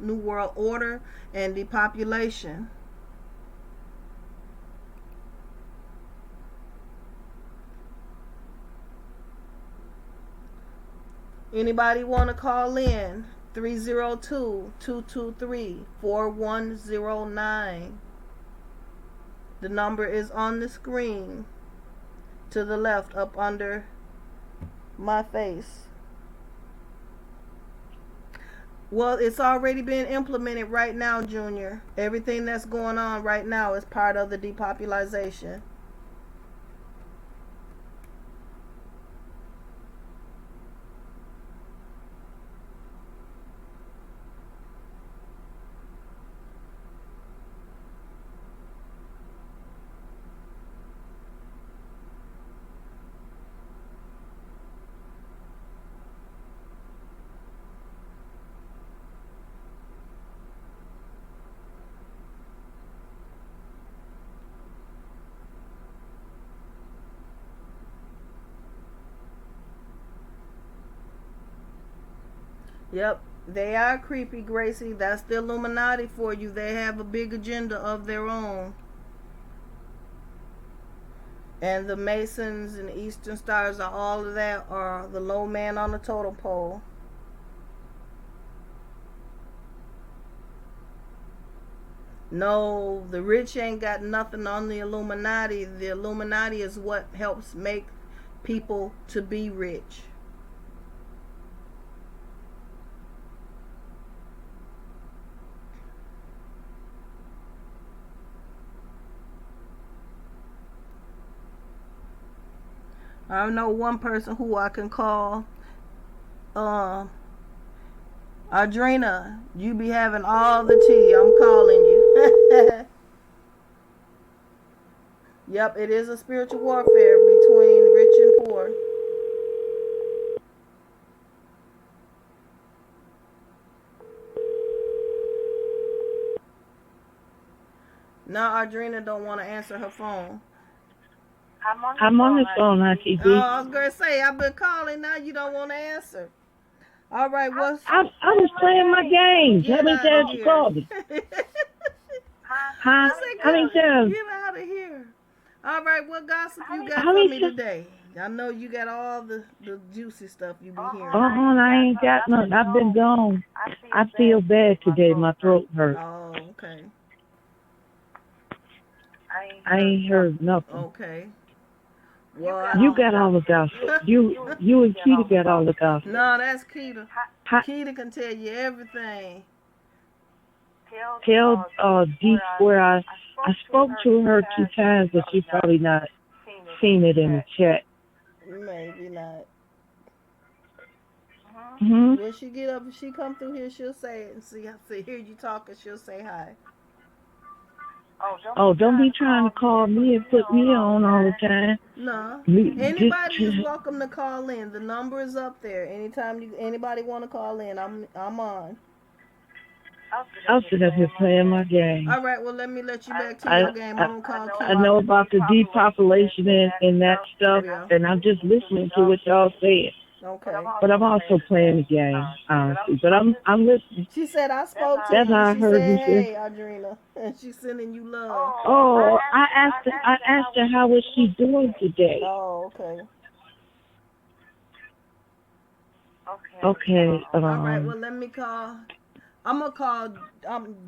new world order and depopulation. Anybody want to call in? 302-223-4109. The number is on the screen to the left up under my face. Well, it's already been implemented right now, Junior. Everything that's going on right now is part of the depopulation. Yep, they are creepy, Gracie. That's the Illuminati for you. They have a big agenda of their own. And the Masons and Eastern Stars and all of that are the low man on the totem pole. No, the rich ain't got nothing on the Illuminati. The Illuminati is what helps make people to be rich. I know one person who I can call. Audrina, you be having all the tea. I'm calling you. Yep, it is a spiritual warfare between rich and poor. Now Audrina don't want to answer her phone. I'm on the phone, Auntie Oh, B. I was gonna say I've been calling. Now you don't want to answer. All right, what's I was playing my games. How get many out of times you here? called me? I Huh? said, How many times? get out of here. All right, what gossip you got How for many me times? today? I know you got all the juicy stuff you be hearing. I ain't got nothing. I've been gone. I feel bad today. My throat hurt. Oh, okay. I ain't heard nothing. Okay. Well, You got all the gossip. You and Keita got all the gossip. No, that's Keita. How, Keita can tell you everything. tell Deep where I spoke to her 2 times, but she probably not seen it in the chat. Maybe not. Hmm. When she get up, if she come through here, she'll say it and see hear you talking. She'll say hi. Oh, don't be trying to call me and put me on all the time. No, Just anybody is welcome to call in. The number is up there. Anytime anybody want to call in, I'm on. I'll sit up here playing my game. All right, well let me let you back to your game. I'm gonna call I know about the depopulation and that stuff, Yeah. and I'm just listening to what y'all saying. Okay. But I'm also playing the game, honestly. But I'm listening. She said I spoke to That's you. how I She heard you said, say. "Hey, Audrina," and she's sending you love. Oh, I asked her how was she doing today. Oh, okay. Okay. All right. Well, let me call. I'm gonna call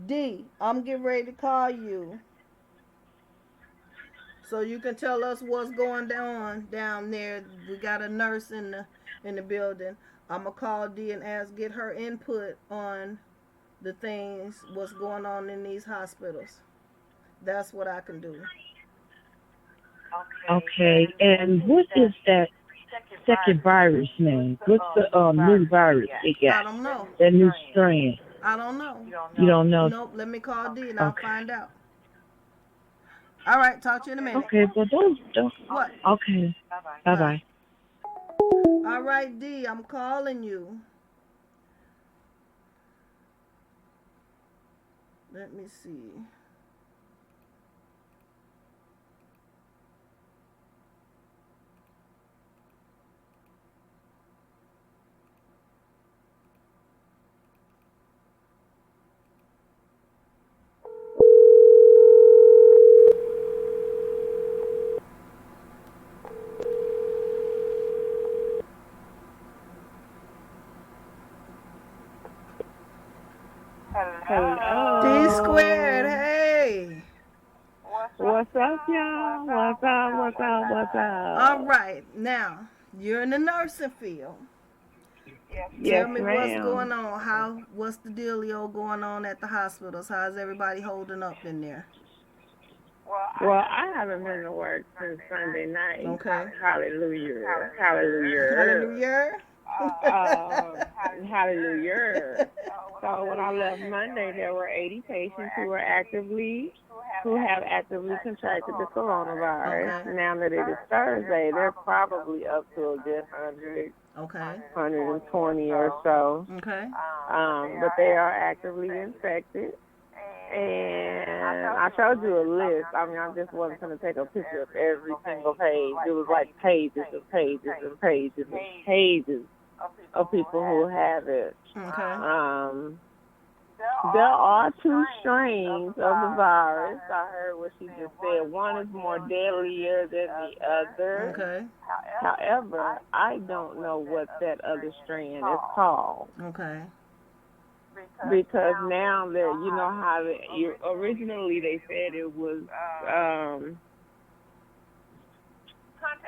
D. I'm getting ready to call you, so you can tell us what's going on down there. We got a nurse in the building. I'm gonna call D and get her input on the things what's going on in these hospitals. That's what I can do. Okay. And what is that second virus name? What's the new virus they got? I don't know. That new strain. I don't know. You don't know? Nope. Let me call D and I'll find out. All right. Talk to you in a minute. Okay, but don't. What? Okay. Bye bye. All right, D. I'm calling you. Let me see. Hello. D squared. Hey. What's up, y'all? What's up? All right. Now you're in the nursing field. Yes, Tell me what's ma'am. going on. What's the dealio going on at the hospitals? How's everybody holding up in there? Well, I haven't been to work since Sunday night. Okay. Hallelujah. Hallelujah. Hallelujah. So when I left Monday, there were 80 patients who have actively contracted the coronavirus. Okay. Now that it is Thursday, they're probably up to a good 100, Okay. 120 or so. Okay. But they are actively infected. And I showed you a list. I mean, I just wasn't going to take a picture of every single page. It was like pages and pages and pages and pages of people who have it. Okay. There are two strains of the virus. I heard what she just said. One is more deadlier than the other. Okay. However, I don't know what that other strain is called. Okay. Because now that you know how originally they said it was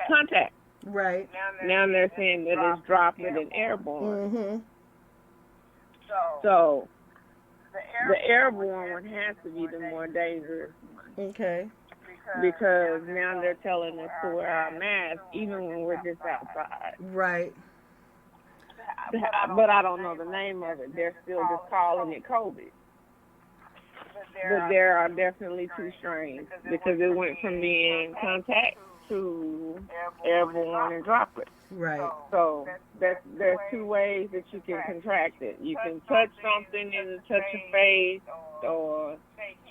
contact. Right. Now they're saying that it's droplet and airborne. Mhm. So the airborne one has to be the more dangerous one. Okay. because now they're telling us to wear our masks even when we're just outside. Right. But I don't know the name of it. They're still just calling it COVID. But there are definitely two strains because it went from being contact to airborne and droplet. Right. So there's two ways that you can contract it. You can touch something and touch your face, or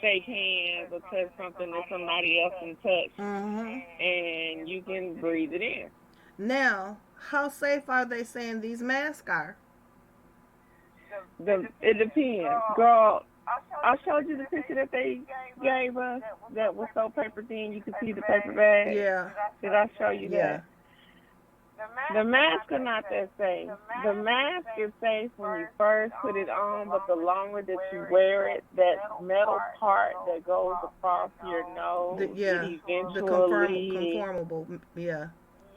shake hands, or touch something that somebody else can touch, and you can breathe it in. Now, how safe are they saying these masks are? It depends. Girl, I showed you the picture that they gave us that was so paper thin you could see the paper bag. Yeah. Did I show you Yeah. that? The mask are not that safe. The mask is safe when you first put it on, but the longer that you wear it, that metal part that goes across your nose, it eventually... conformable, yeah.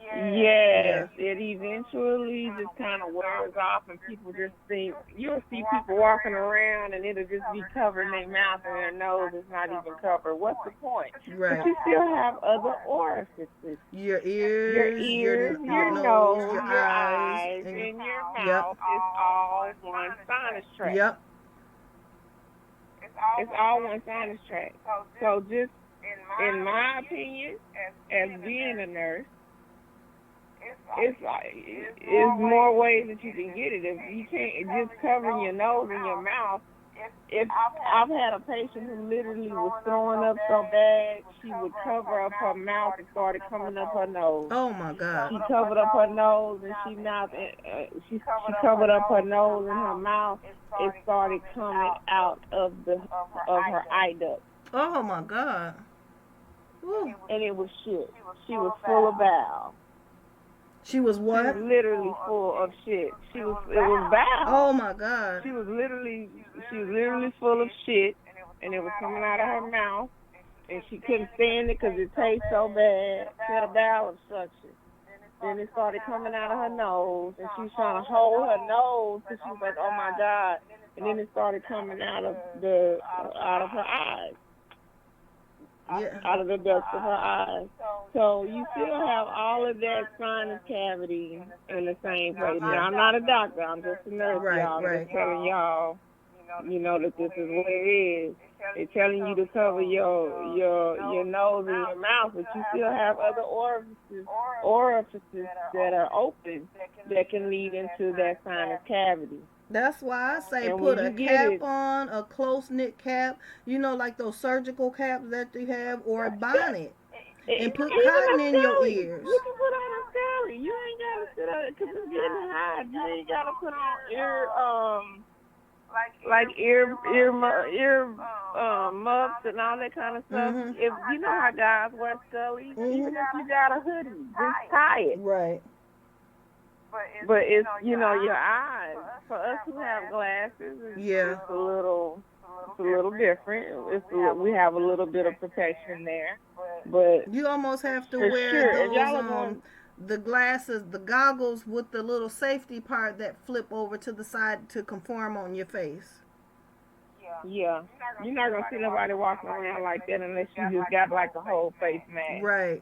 Yes, it eventually just kind of wears off, and people just think, you'll see people walking around and it'll just be covering their mouth and their nose is not even covered. What's the point? Right. But you still have other orifices. Your ears, your nose, your eyes, and your mouth is all one sinus tract. Yep. It's all one sinus tract. So just, in my opinion, as being a nurse, it's more ways that you can get it. If you can't just covering your nose and your mouth. If I've had a patient who literally was throwing up so bad, she would cover up her mouth and started coming up her nose. Oh my God! She covered up her nose and she covered up her nose and her mouth. It started coming out of her eye duct. Oh my God! Woo. And it was shit. She was full of bowel. She was what? She was literally full of shit. It was bowel. Oh my God. She was literally full of shit, and it was coming out of her mouth, and she couldn't stand it because it tastes so bad. She had a bowel obstruction. Then it started coming out of her nose, and she was trying to hold her nose because she was like, "Oh my God!" And then it started coming out of her eyes. Yeah. Out of the ducts of her eyes. So you still have all of that sinus cavity in the same place. Now, I'm not a doctor. I'm just a nurse, y'all. I'm just telling y'all, that this is what it is. They're telling you to cover your nose and your mouth, but you still have other orifices that are open that can lead into that sinus cavity. That's why I say put a cap on, a close-knit cap, like those surgical caps that they have, or a bonnet. And put cotton in your ears. You can put on a scally. You ain't got to sit up because it's getting hot. You ain't got to put on ear muffs and all that kind of stuff. If you know how guys wear scullies, even if you got a hoodie, just tie it. Right. But it's your eyes. For us who have glasses, it's a little different. We have a little bit of protection there, but you almost have to wear those the glasses, the goggles with the little safety part that flip over to the side to conform on your face. Yeah, you're not gonna see nobody walking around like that unless you just got like a whole face mask, right?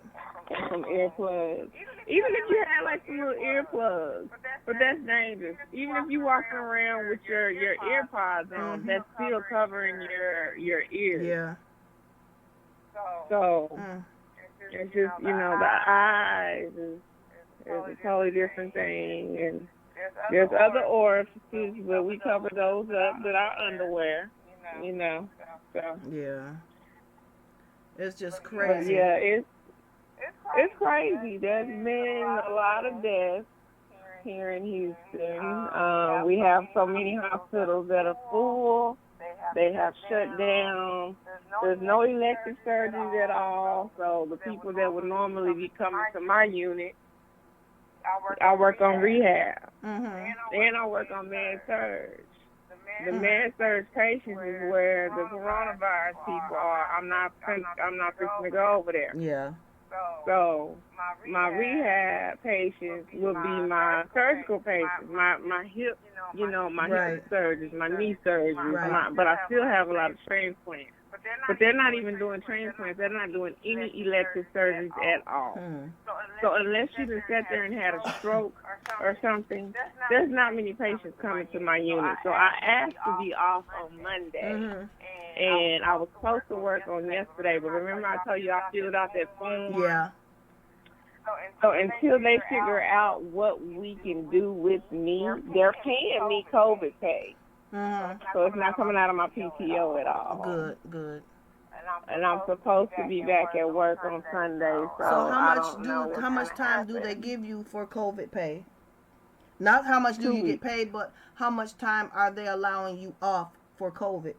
And some earplugs. Even if you had like some little earplugs, but that's dangerous. Even if you walking around with your earpods on, that's still covering your ears. Yeah. So it's just the eyes is a totally different thing, and there's other orifices, but we cover those up with our underwear. So yeah, it's just crazy. Yeah, it's crazy. There's been a lot of deaths here in Houston. We have so many hospitals that are full. They have shut down. There's no elective surgeries at all. So the people that would normally be coming to my unit, I work on rehab. And I work on med-surg. The med-surg patients is where the coronavirus people are. I'm not fixing to go over there. Yeah. So my rehab patients will be my surgical patients, my hip, my hip surgeries, my knee surgeries, but I still have a lot of transplants. but they're not even doing transplants. They're not doing any elective surgeries at all. So unless you just sat there and had a stroke or something, there's not many patients coming to my unit. So I asked to be off on Monday, and I was supposed to work on yesterday. But remember I told you I filled out that form? Yeah. So until they figure out what we can do with me, they're paying me COVID pay. So it's not coming out of my PTO at all. Good, good. And I'm supposed to be back at work on Sunday. So how much time do they give you for COVID pay? Not how much do you get paid, but how much time are they allowing you off for COVID?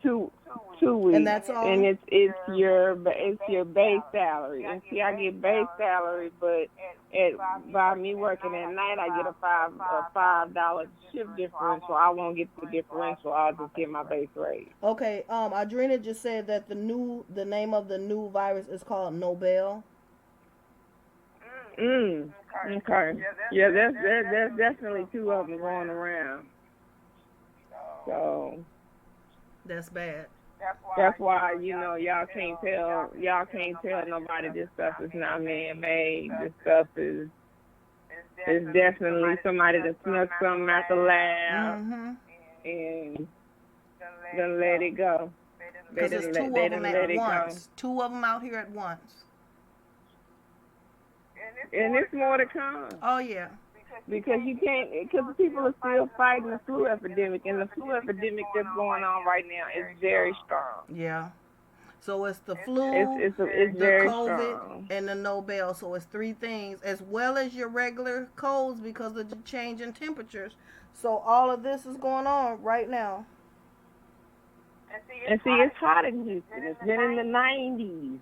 2 weeks. And that's all. And it's your base salary. And see, I get base salary, but by me working at night, I get a $5 shift differential. I won't get the differential. I'll just get my base rate. Okay. Audrina just said that the name of the new virus is called Nobel. Okay. Yeah, there's definitely 2 of them going around. So that's bad. That's why, y'all can't tell nobody this stuff is not man-made. This stuff is definitely somebody that snuck something out the lab and then let it go. Because there's 2 of them at once. 2 of them out here at once. And it's more to come. Oh, yeah. Because people are still fighting the flu epidemic, and the flu epidemic that's going on right now is very strong. Yeah. So it's the flu, it's the very COVID, strong. and the Nobel. So it's 3 things, as well as your regular colds because of the change in temperatures. So all of this is going on right now. And see, it's hot in Houston. It's been in the 90s.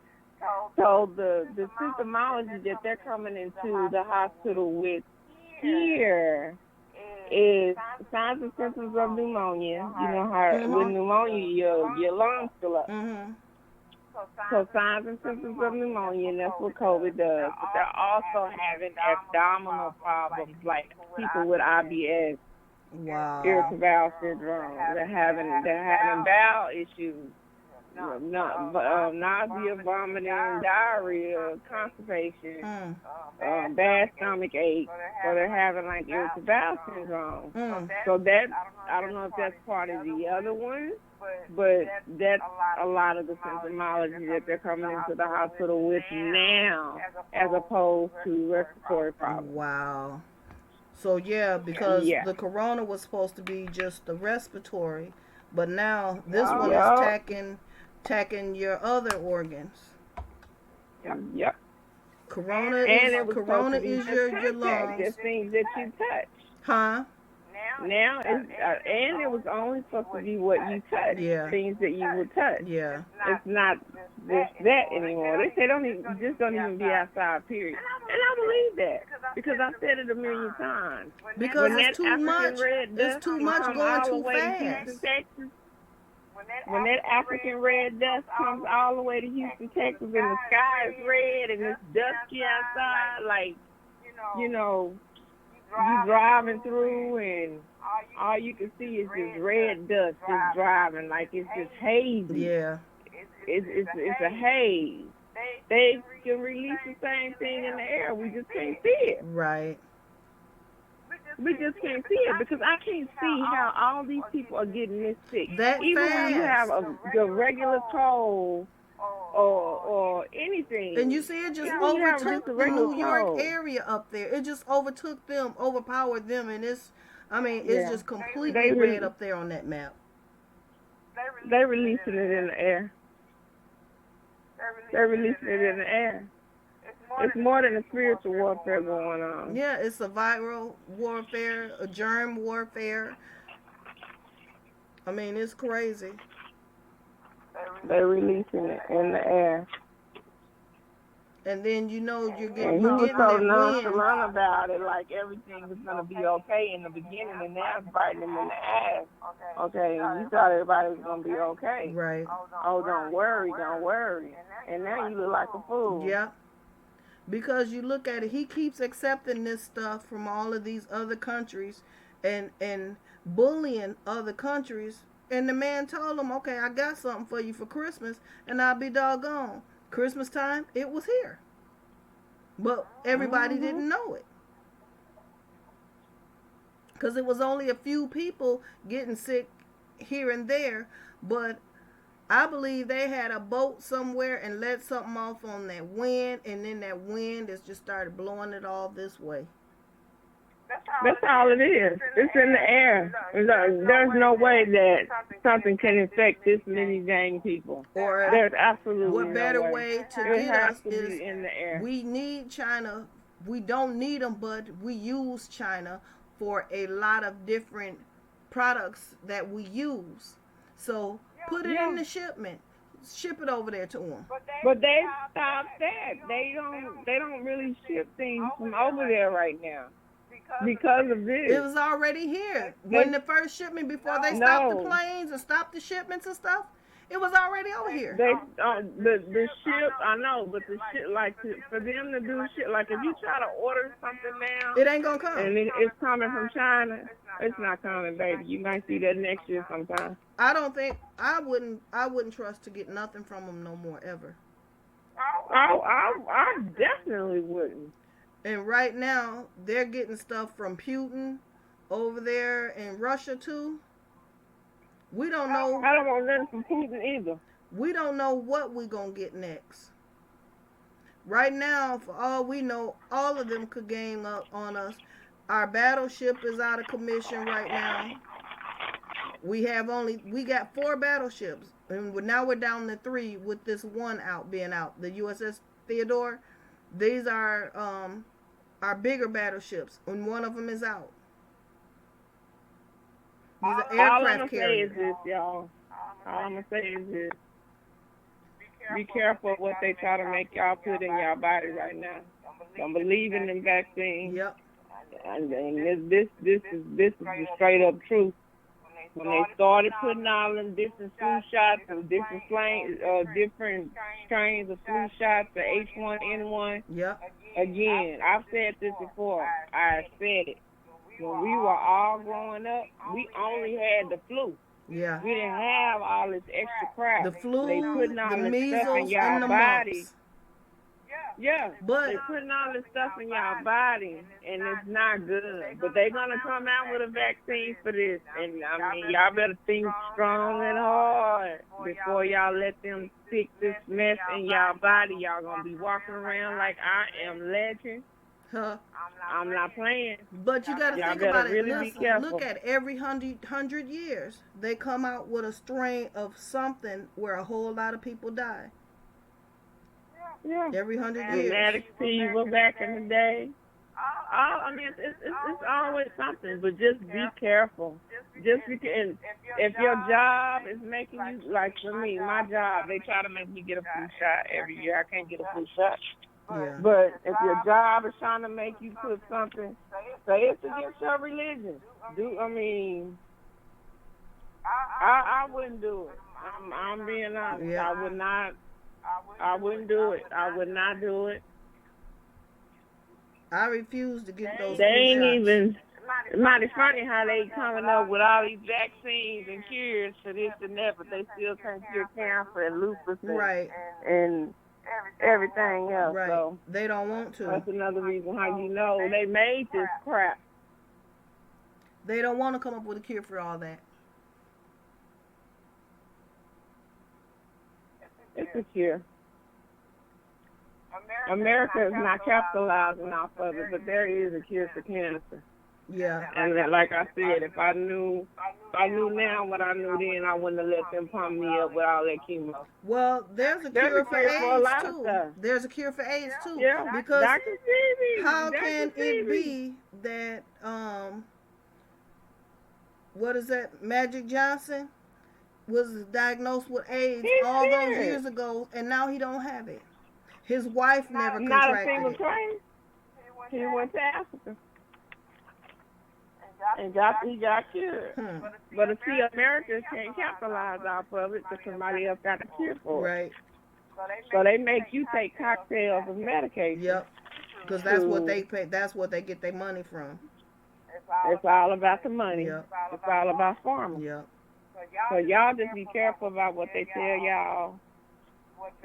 So the symptomology that they're coming into the hospital with here is signs and symptoms of pneumonia. You know how with pneumonia your lungs fill up. So signs and symptoms of pneumonia, and that's what COVID does. But they're also having abdominal problems, like people with IBS, irritable bowel syndrome. They're having bowel issues. Nausea, vomiting, diarrhea, constipation, bad stomach ache. So they're having like irritable bowel syndrome. So that, I don't know if that's part of the other one, but that's a lot of the symptomology that they're coming into the hospital with now, as opposed to respiratory problems. Wow. So yeah, because the corona was supposed to be just the respiratory, but now this one is attacking your other organs. Yep. Corona is your lungs. The things that you touch. Huh? Now and it was only supposed to be what you touch. Yeah. Things that you would touch. Yeah. It's not that anymore. They say don't even be outside. Period. And I believe that because I said it a million times. Because it's too much. It's too much going too fast. When that African red dust comes all the way to Houston, Texas, and the sky is red and it's dusky outside, like, you driving through and all you can see is this red dust just driving, like it's just hazy. Yeah. It's a haze. They can release the same thing in the air. We just can't see it. Right. We just can't see it because I can't see how all these people are getting this sick. Even when you have the regular cold or anything. And you see it just overtook the New York area up there. It just overpowered them, and it's just completely red up there on that map. They're releasing it in the air. They're releasing it in the air. It's more than a spiritual warfare going on. Yeah, it's a viral warfare, a germ warfare. I mean, it's crazy. They're releasing it in the air. And then you're getting and he was so that nonchalant about it, like everything was gonna be okay in the beginning, and now it's biting him in the ass. Okay, you thought everybody was gonna be okay. Right. Oh, don't worry. And now you look like a fool. Yeah. Because you look at it, he keeps accepting this stuff from all of these other countries and bullying other countries And the man told him, okay, I got something for you for Christmas, and I'll be doggone. Christmas time, it was here. But everybody didn't know it. Because it was only a few people getting sick here and there. But I believe they had a boat somewhere and let something off on that wind, and then that wind has just started blowing it all this way. That's all it is. It's in the air. There's no way that something can infect this many dang people. Or there's absolutely what better no way to it get has us to is be in the air. we need China. We don't need them, but we use China for a lot of different products that we use. So put it in the shipment. Ship it over there to them. But they stopped that. They don't really ship things from over there right now because of this. It was already here. When the first shipment, before they stopped the planes and stopped the shipments and stuff, it was already over here. They the ship, I know, but the ship, like, for them to do shit, like, if you try to order something now, it ain't gonna come, and it's coming from China, it's not coming, baby. You might see that next year sometime. I don't think I wouldn't trust to get nothing from them no more ever. I definitely wouldn't. And right now they're getting stuff from Putin over there in Russia too. We don't know. I don't want nothing from Putin either. We don't know what we're going to get next. Right now, for all we know, all of them could gang up on us. Our battleship is out of commission right now. We got 4 battleships. And now we're down to 3 with this one being out. The USS Theodore. These are our bigger battleships. And one of them is out. These are aircraft carriers. All I'm going to say is this. Be careful what they try to make y'all put in y'all body right now. Don't believe in the vaccine. Yep. And this is the straight up truth. When they started putting all them different flu shots and different strains of flu shots, the H1N1. Yep. Again, I've said this before. I said it. When we were all growing up, we only had the flu. Yeah. We didn't have all this extra crap. The flu, they putting all the this measles, stuff in y'all and the body. mumps. Yeah, but they're putting all this stuff in y'all body, and it's not good. But they're going to come out with a vaccine for this. And, I mean, y'all better think strong and hard before y'all let them stick this mess in y'all body. Y'all going to be walking around like I am legend. Huh. I'm not playing. But you got to think about it. Really Listen, look at every 100 years, they come out with a strain of something where a whole lot of people die. Yeah. Every 100 years. Rheumatic fever back in the day. I mean, it's always something, but just be careful. Just because if your job is making you, like for me, my job, they try to make me get a flu shot every year. I can't get a flu shot. Yeah. But if your job is trying to make you put something, say it's against your religion. I wouldn't do it. I'm being honest. Yeah. I would not. I wouldn't do it. I would not do it. I refuse to get those. They ain't shots. Even. It's mighty funny how they coming up with all these vaccines and cures for this and that, but they still can't cure cancer and lupus and everything else. Right. So they don't want to. That's another reason how you know they made this crap. They don't want to come up with a cure for all that. It's a cure. America is not capitalizing off of it, but there is a cure for cancer. Yeah. And like I said, if I knew now what I knew then, I wouldn't have let them pump me up with all that chemo. Well, there's a cure for AIDS too. There's a cure for AIDS too. Yeah. Because how Dr. can it be that what is that? Magic Johnson was diagnosed with AIDS all those years ago, and now he don't have it. His wife never contracted Not a single trace. He went to Africa. And he got cured. But see, Americans can't capitalize off of it because somebody else got a cure for it. Right. So they make you take cocktails of medication. Yep. Because that's what they pay. That's what they get their money from. It's all about the money. Yep. It's all about pharma. Yep. So y'all just be careful about what they tell y'all,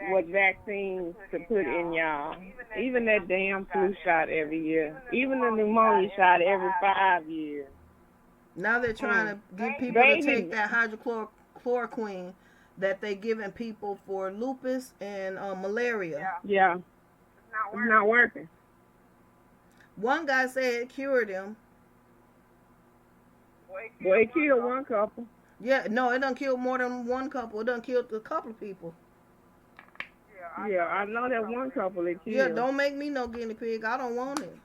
what vaccines to put in y'all. Even that damn flu shot every year. Even the pneumonia shot every 5 years. Now they're trying to get people to take that hydrochloroquine that they giving people for lupus and malaria. Yeah. It's not working. One guy said it cured him. Boy, it killed one couple. Yeah, no, it done killed more than one couple. It done killed a couple of people. Yeah, I know that one couple it killed. Yeah, don't make me no guinea pig. I don't want it.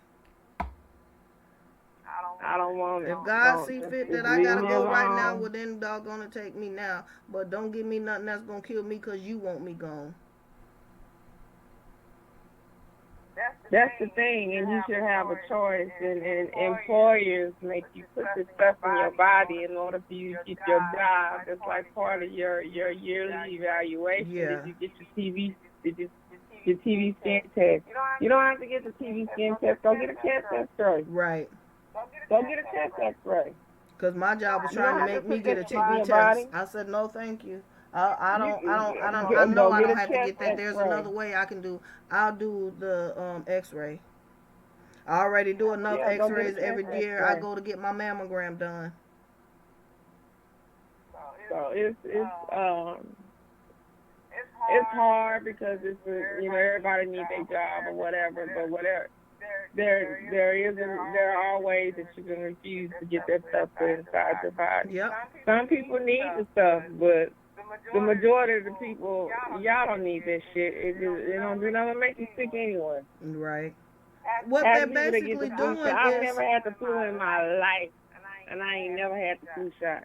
I don't want it. If God see fit that I gotta go right now, well then doggone take me now. But don't give me nothing that's gonna kill me because you want me gone. That's the thing, and you should have a choice. And employers make you put this stuff in your body in order for you to get your job. It's like part of your yearly evaluation. Yeah. Did you get your TV skin test? You don't have to get the TV skin test. Go get a chest X-ray. Right. Go get a chest X-ray. Because my job was trying to make me get a TB test. I said no, thank you. I know I don't have to get that. There's another way I can do. I'll do the X-ray. I already do enough X-rays every year. I go to get my mammogram done. So it's hard because it's everybody needs their job or whatever, but whatever. There are ways that you can refuse to get that stuff inside your body. Yep. Some people need the stuff, but the majority of the people, y'all don't need that shit. It don't do nothing to make you sick anyway. Right. What they're basically doing is... I've never had the flu in my life, and I ain't never had the flu shot.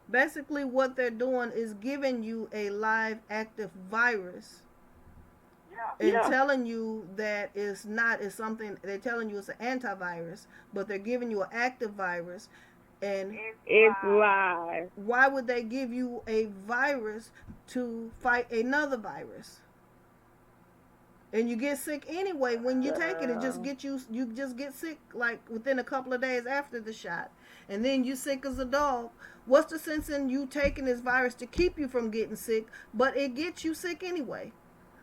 Basically, what they're doing is giving you a live, active virus. And telling you that it's something, they're telling you it's an antivirus, but they're giving you an active virus. And it's live. Why would they give you a virus to fight another virus? And you get sick anyway when you take it. It just gets you just get sick like within a couple of days after the shot. And then you sick as a dog. What's the sense in you taking this virus to keep you from getting sick, but it gets you sick anyway?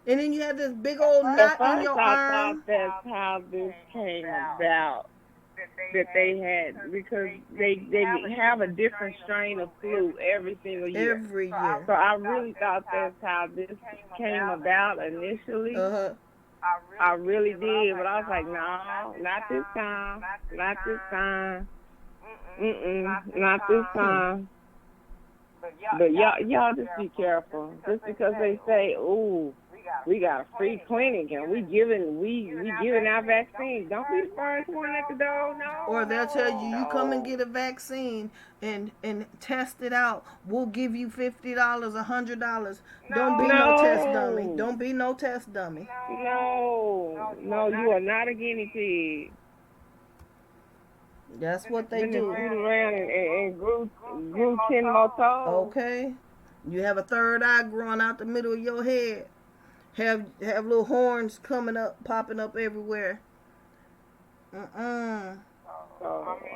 And then you have this big old knot in your arm. I thought that's how this came about. That they had, because they have a different strain of flu every single year. Every year. So I really thought that's how this came about initially. I really did, but I was like, no, not this time. Not this time. Not this time. But y'all just be careful. Just because they say, ooh, we got a free clinic and we giving out vaccines. Don't be the first one at the door, no. Or they'll tell you, you come and get a vaccine and test it out. We'll give you $50, $100. Don't be no test dummy. Don't be no test dummy. No, you are not a guinea pig. That's what they do. Around and grew 10 more toes. Okay. You have a third eye growing out the middle of your head. Have little horns popping up everywhere. So,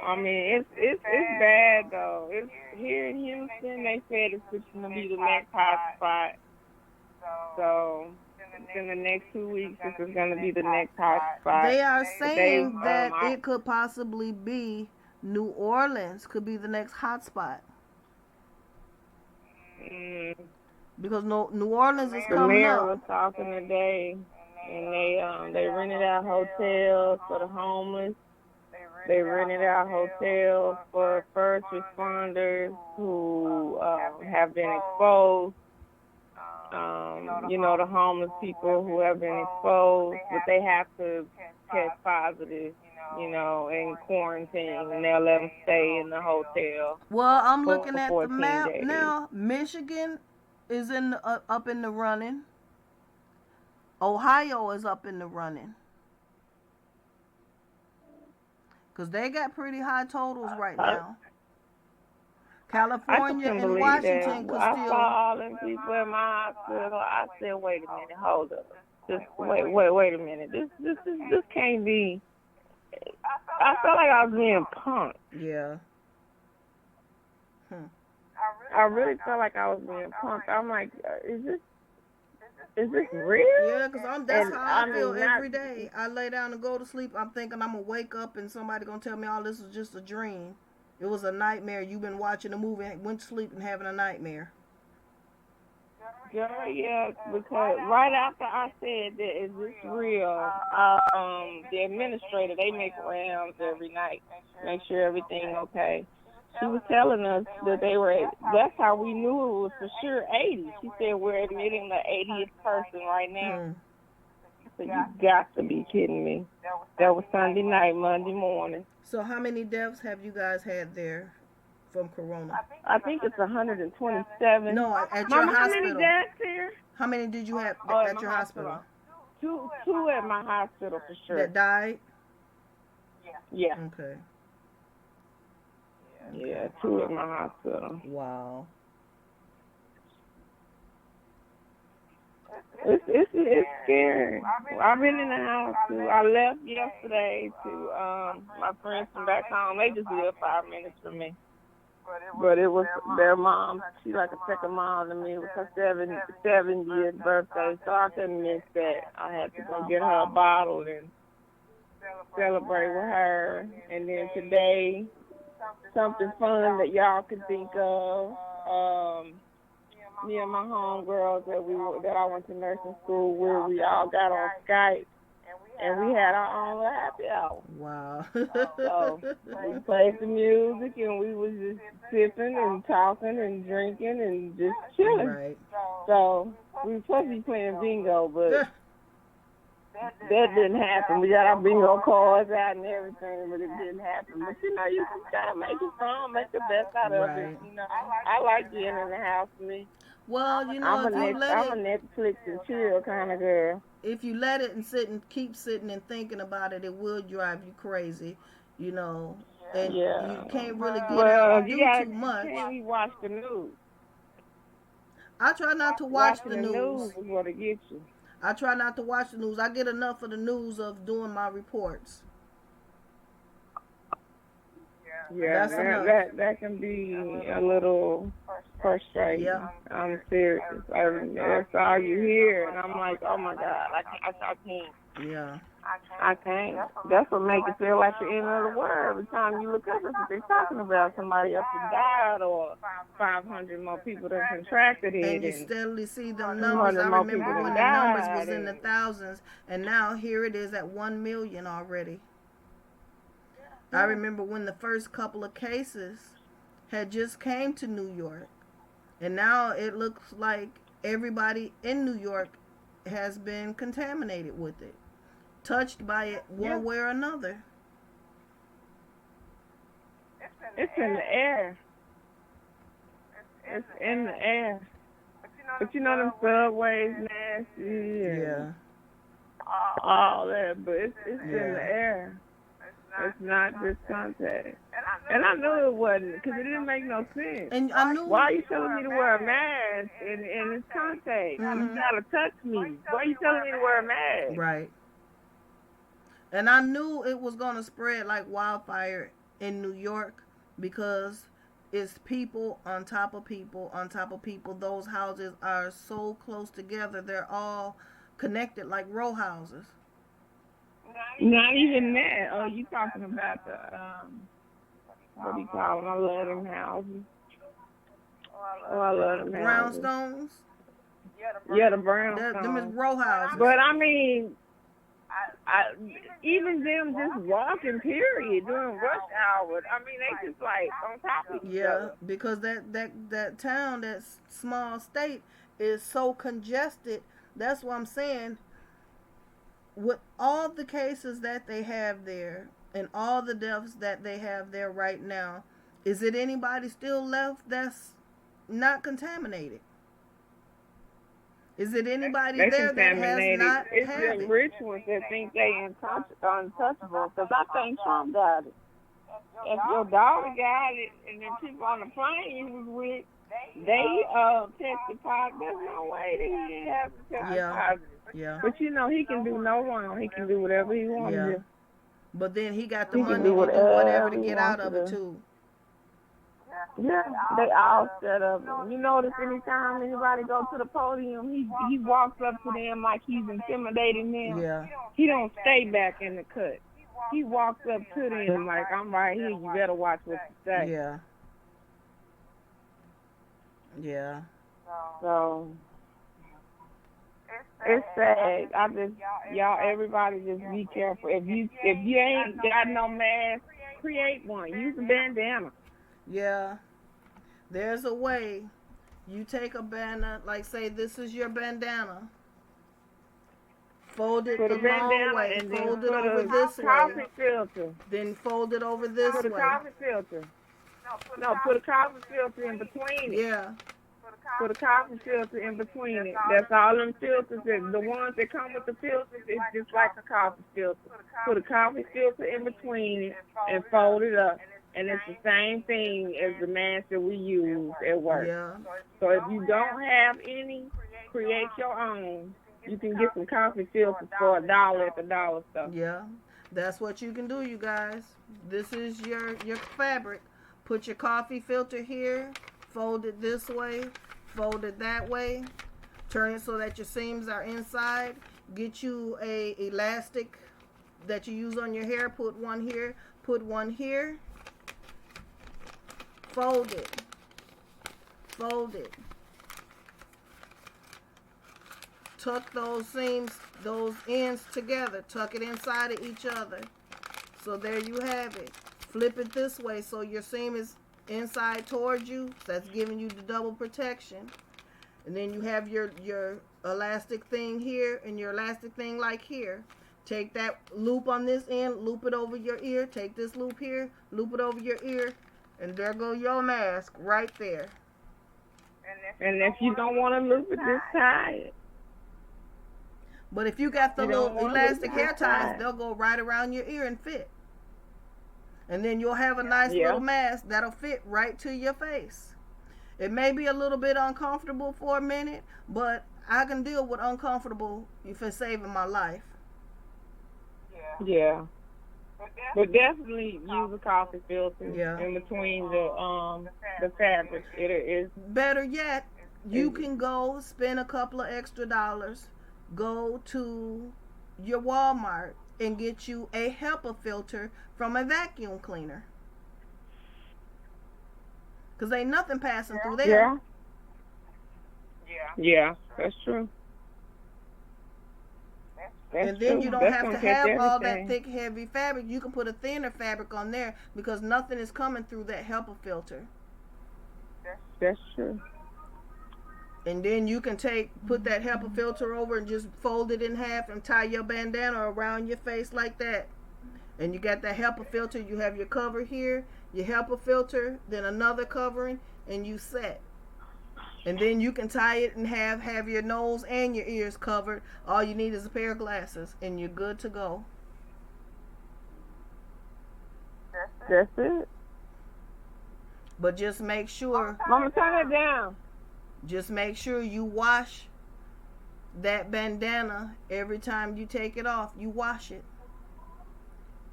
I mean, it's bad though. It's here in Houston. They said it's going to be the next hot spot. So in the next 2 weeks, this is going to be the next hot spot. They are saying that it could possibly be New Orleans could be the next hot spot. Because New Orleans is coming up. The mayor was talking today, and they rented out hotels for the homeless. They rented out hotels for first responders who have been exposed. The homeless people who have been exposed, but they have to test positive, in quarantine, and they'll let them stay in the hotel. Well, I'm looking at the map days. now. Michigan is up in the running. Ohio is up in the running. Because they got pretty high totals right now. California and Washington could I still... saw all them people in my hospital. I said, wait a minute, hold up. Just wait a minute. This can't be... I felt like I was being punked. Yeah. I really felt like I was being punked. I'm like, is this real? Yeah, because that's And how I I feel mean, not every day. I lay down and go to sleep. I'm thinking I'm going to wake up and somebody going to tell me, oh, this was just a dream. It was a nightmare. You've been watching a movie, went to sleep and having a nightmare. Girl, yeah, because right after I said that, is this real? The administrator, they make rounds every night, make sure everything okay. She was telling us that that's how we knew it was for sure 80. She said, we're admitting the 80th person right now. Hmm. I said, you got to be kidding me. That was Sunday night, Monday morning. So how many deaths have you guys had there from corona? I think it's 127. No, at your Mama, how many hospital. deaths here? How many did you have Oh, at your hospital? Two at my hospital for sure. That died? Yeah. Okay. Yeah, 2 at my hospital. Wow. It's scary. I've been in the house too. I left yesterday to my friends from back home. They just live 5 minutes from me. But it was their mom. She like a second mom to me. It was her 70th birthday, so I couldn't miss that. I had to go get her a bottle and celebrate with her. And then today, something fun that y'all could think of. Me and my homegirls that I went to nursing school with, we all got on Skype. And we had our own little happy hour. Wow. So we played the music and we was just sipping and talking and drinking and just chilling. Right. So we were supposed to be playing bingo, but that didn't happen. We got our bingo cards out and everything, but it didn't happen. But you know, you just gotta make it fun, make the best out of it. You know, I like being in the house with me. Well, you know, I'm a Netflix and chill kind of girl. If you let it and keep sitting and thinking about it, it will drive you crazy, you know. And you can't really get out and do too much. You can't watch the news. I try not to watch the news. The news is what it gets you. I try not to watch the news. I get enough of the news of doing my reports. Yeah, that can be a little frustrating. Yeah. I'm serious. That's all you hear, and I'm like, oh my God, I can't. Yeah. I can't. That's what makes it feel like the end of the world. Every time you look up, that's what they're talking about. Somebody else has died, or 500 more people that contracted it. And you steadily see them numbers. I remember when the numbers was in the thousands, and now here it is at 1 million already. I remember when the first couple of cases had just came to New York, and now it looks like everybody in New York has been contaminated with it, touched by it one way or another. It's in the air. It's in the air. But you know them subways nasty. Yeah. All that, but it's in the air. It's not just contact. And I knew it wasn't, because it didn't make no sense. And I knew. Why are you telling me to wear a mask and it's contact? Mm-hmm. You gotta touch me. Why are you telling me to wear a mask? Right. And I knew it was going to spread like wildfire in New York, because it's people on top of people on top of people. Those houses are so close together. They're all connected like row houses. Not even that. Oh, you talking about the, what do you call them? I love them houses. Oh, I love them houses. Brownstones? Yeah, the brownstones. Them is row houses. But I mean, even them just walking, period, during rush hour, I mean, they just like on top of each other. Yeah, because that town, that small state, is so congested. That's what I'm saying. With all the cases that they have there and all the deaths that they have there right now, is it anybody still left that's not contaminated? Is it anybody there that has not it's had the it? rich ones that think they untouchable, because I think Trump got it. If your daughter got it and then people on the plane you was with, they tested positive, there's no way that he didn't have to test positive. Yeah. But you know, he can do no wrong. He can do whatever he wants to do. But then he got the money to do whatever to get out of it too. Yeah, they all set up. You notice anytime anybody go to the podium, he walks up to them like he's intimidating them. Yeah. He don't stay back in the cut. He walks up to them like, I'm right here. You better watch what you say. Yeah. Yeah. So it's sad. Y'all, everybody just be careful. If you ain't got no mask, create one. Use a bandana. Yeah. There's a way. You take a bandana, like say this is your bandana. Fold it the long way. And Fold then it over this coffee way. filter. Then fold it over this Put a way. coffee filter. No, put a coffee filter in between it. Yeah. Put a coffee filter in between it. That's all them filters. The ones that come with the filters, it's just like a coffee filter. Put a coffee filter in between it and fold it up. And it's the same thing as the mask that we use at work. Yeah. So if you don't have any, create your own. You can get some coffee filters for $1 at the dollar store. Yeah. That's what you can do, you guys. This is your fabric. Put your coffee filter here. Fold it this way. Fold it that way. Turn it so that your seams are inside. Get you a elastic that you use on your hair. Put one here. Put one here. Fold it. Fold it. Tuck those seams, those ends together. Tuck it inside of each other. So there you have it. Flip it this way so your seam is inside towards you. That's giving you the double protection. And then you have your elastic thing here and your elastic thing like here. Take that loop on this end, loop it over your ear. Take this loop here, loop it over your ear. And there go your mask right there. And if you don't want to loop it, just tie it. But if you got the You little don't want elastic it, hair just ties, tie it. they'll go right around your ear and fit. And then you'll have a nice Yeah. little mask that'll fit right to your face. It may be a little bit uncomfortable for a minute, but I can deal with uncomfortable if it's saving my life. Yeah. But definitely use a coffee filter Yeah. in between the fabric. It is Better yet, you can go spend a couple of extra dollars, go to your Walmart and get you a HEPA filter from a vacuum cleaner. Because ain't nothing passing through there. Yeah, that's true. And then true. you don't That's have gonna to catch have all that everything. thick, heavy fabric. You can put a thinner fabric on there because nothing is coming through that HEPA filter. That's true. And then you can put that HEPA filter over and just fold it in half and tie your bandana around your face like that. And you got that HEPA filter. You have your cover here, your HEPA filter, then another covering, and you set. And then you can tie it and have your nose and your ears covered. All you need is a pair of glasses, and you're good to go. That's it. But just make sure, Mama, turn it down. just make sure you wash that bandana every time you take it off. You wash it.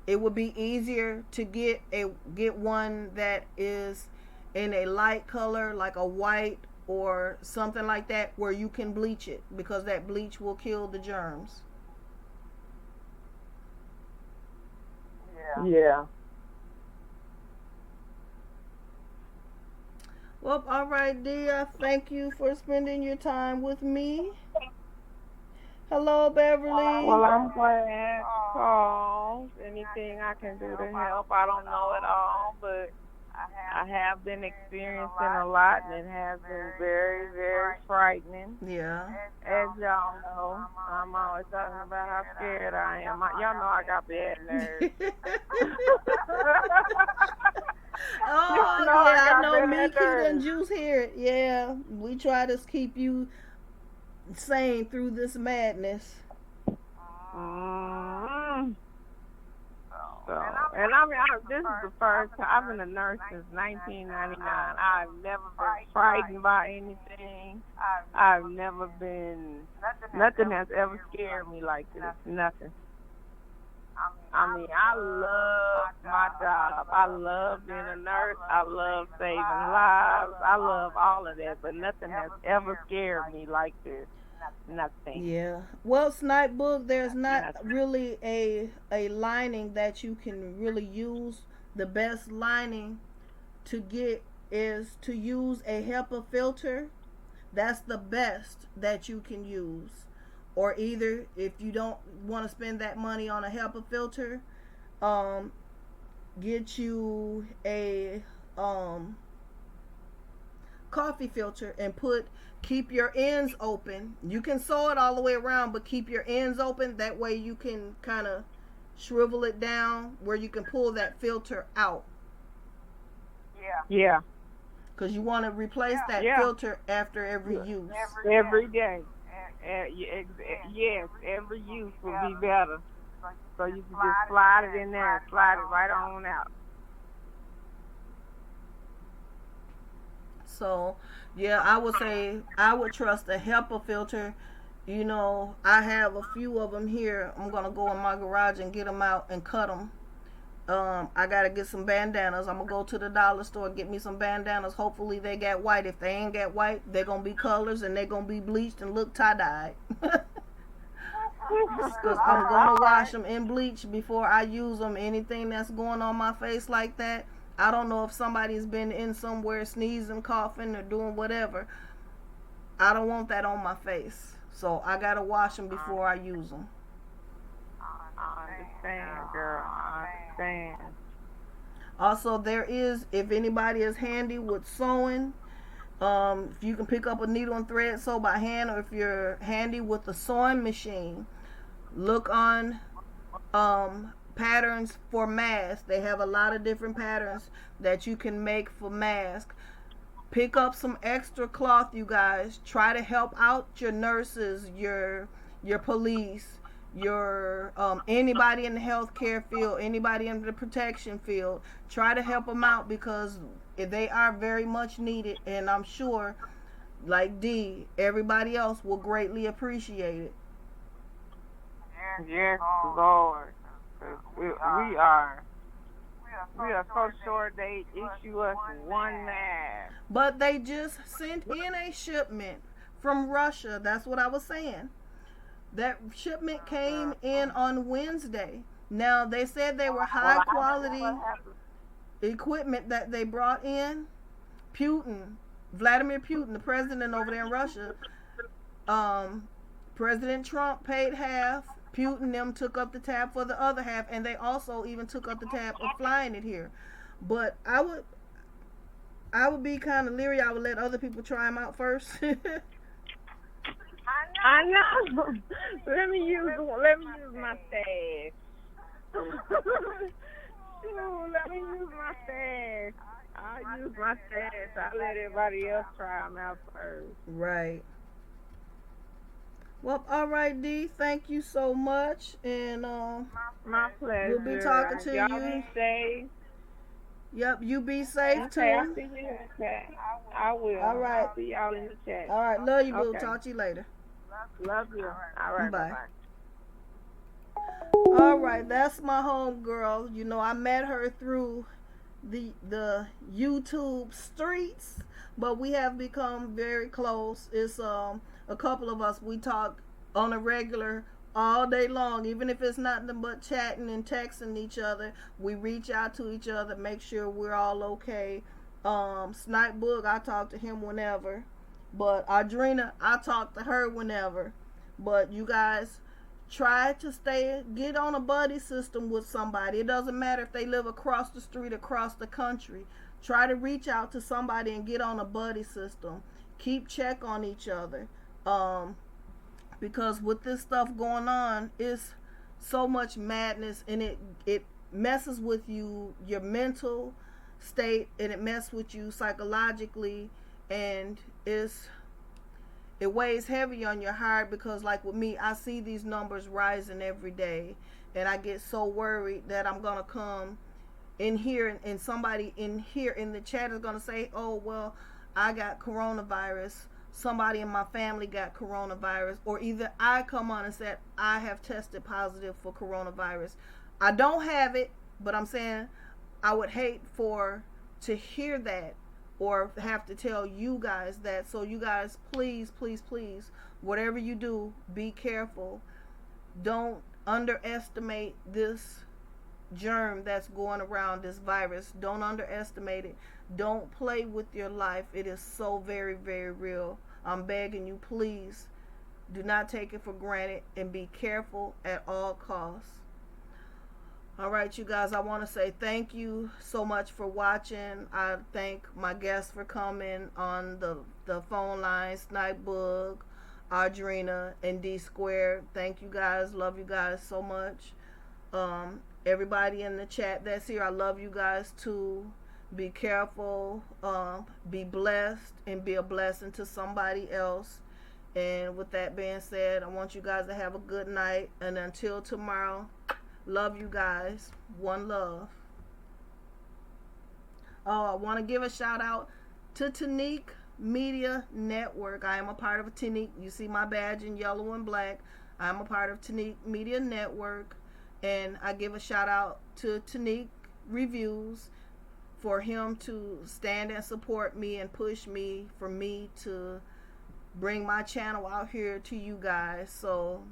It would be easier to get one that is in a light color, like a white or something like that, where you can bleach it, because that bleach will kill the germs. Yeah. Well, all right, dear. Thank you for spending your time with me. Hello, Beverly. Well, I'm glad you called. Anything I can do to help, I don't know it all, but I have been experiencing a lot, and it has been very, very frightening. Yeah. As y'all know, I'm always talking about how scared I am. Y'all know I got bad nerves. Oh, No, I yeah, I got know bad me, Keita, nerves. and Juice here. Yeah, we try to keep you sane through this madness. Mm-hmm. So, and this is the first time. I've been a nurse since 1999. I've never been frightened by anything. I've never been, nothing has ever scared me like this. Nothing. I mean, I love my job. I love being a nurse. I love saving lives. I love all of that, but nothing has ever scared me like this. Nothing. Yeah. Well, Snipe Book, there's not Nothing. really a lining that you can really use. The best lining to get is to use a HEPA filter. That's the best that you can use. Or either if you don't want to spend that money on a HEPA filter, um, get you a coffee filter and keep your ends open. You can sew it all the way around, but keep your ends open. That way you can kind of shrivel it down where you can pull that filter out. Yeah. Because you want to replace that filter after every use. Every day. Yes, every use will be better. So you can just slide it in there and slide it right on out. So, yeah, I would say I would trust a HEPA filter. You know, I have a few of them here. I'm going to go in my garage and get them out and cut them. I got to get some bandanas. I'm going to go to the dollar store and get me some bandanas. Hopefully they got white. If they ain't got white, they're going to be colors and they're going to be bleached and look tie-dyed. Because I'm going to wash them in bleach before I use them. Anything that's going on my face like that, I don't know if somebody's been in somewhere sneezing, coughing, or doing whatever. I don't want that on my face. So I got to wash them before I use them. I understand, girl. I understand. Also, there is, if anybody is handy with sewing, if you can pick up a needle and thread, sew by hand, or if you're handy with a sewing machine, look on patterns for masks. They have a lot of different patterns that you can make for masks. Pick up some extra cloth, you guys. Try to help out your nurses, your police, your anybody in the healthcare field, anybody in the protection field. Try to help them out because they are very much needed, and I'm sure, like D, everybody else will greatly appreciate it. Yes, Lord. We are so short they issue us one mask. But they just sent in a shipment from Russia. That's what I was saying. That shipment came in on Wednesday. Now, they said they were high quality equipment that they brought in. Vladimir Putin, the president over there in Russia, President Trump paid half. Putin them took up the tab for the other half, and they also even took up the tab of flying it here. But I would be kind of leery. I would let other people try them out first. I know. Let me use my stash. Let me use my stash. I'll use my stash. I'll let everybody else try them out first. Right. Well, all right, D. Thank you so much, and my pleasure. We'll be talking to Y'all you. Be safe. Yep, you be safe too. I'll see you in the chat. I will. All right. I'll see y'all in the chat. All right, love you, boo. Okay. Talk to you later. Love you. All right, bye. Bye-bye. All right, that's my home girl. You know, I met her through the YouTube streets, but we have become very close. It's a couple of us. We talk on a regular all day long, even if it's nothing but chatting and texting each other. We reach out to each other, make sure we're all okay. Snipe Book, I talk to him whenever, but Audrina, I talk to her whenever. But you guys try to get on a buddy system with somebody. It doesn't matter if they live across the street, across the country. Try to reach out to somebody and get on a buddy system. Keep check on each other. Because with this stuff going on, it's so much madness, and it messes with your mental state, and it messes with you psychologically, and it weighs heavy on your heart. Because like with me, I see these numbers rising every day, and I get so worried that I'm gonna come in here and somebody in here in the chat is gonna say, oh well, I got coronavirus, somebody in my family got coronavirus, or either I come on and said I have tested positive for coronavirus. I don't have it, but I'm saying I would hate to hear that or have to tell you guys that. So you guys, please, please, please, whatever you do, be careful. Don't underestimate this germ that's going around, this virus. Don't underestimate it. Don't play with your life. It is so very, very real. I'm begging you, please, do not take it for granted and be careful at all costs. All right, you guys, I want to say thank you so much for watching. I thank my guests for coming on the phone line, Snipebug, Audrina, and D Squared. Thank you guys. Love you guys so much. Everybody in the chat that's here, I love you guys too. Be careful, be blessed, and be a blessing to somebody else. And with that being said, I want you guys to have a good night. And until tomorrow, love you guys. One love. Oh, I want to give a shout out to Tanique Media Network. I am a part of Tanique. You see my badge in yellow and black. I'm a part of Tanique Media Network. And I give a shout out to Tanique Reviews for him to stand and support me and push me for me to bring my channel out here to you guys. So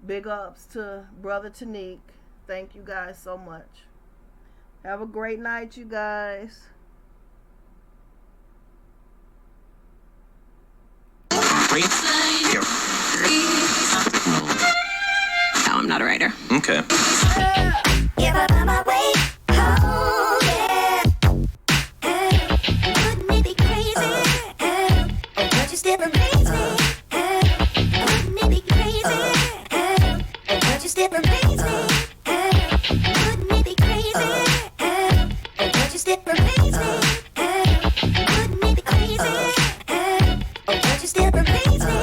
big ups to Brother Tanique. Thank you guys so much. Have a great night, you guys. No, I'm not a writer. Okay. Give up on my way home, yeah. Wouldn't it be crazy? But you still amaze me. Wouldn't it be crazy? But you still amaze me. Wouldn't it be crazy? But you still amaze me. Wouldn't it be crazy? But you still amaze me.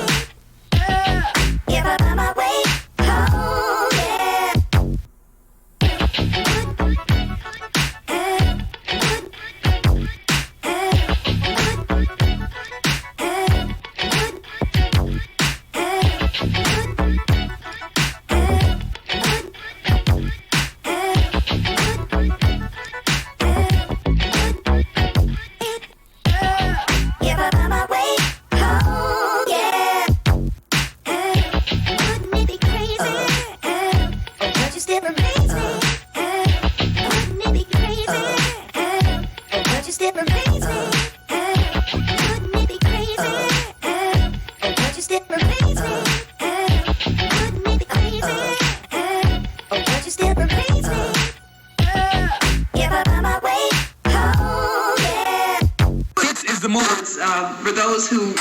Give up on my way home, yeah. Give up on my way home, yeah. Wouldn't it be crazy? But you still amaze me. Wouldn't it be crazy? But you still amaze me. Wouldn't it be crazy? But you still amaze me. Wouldn't it be crazy? But you still amaze me. Give up on my way home, yeah. This is the moment for those who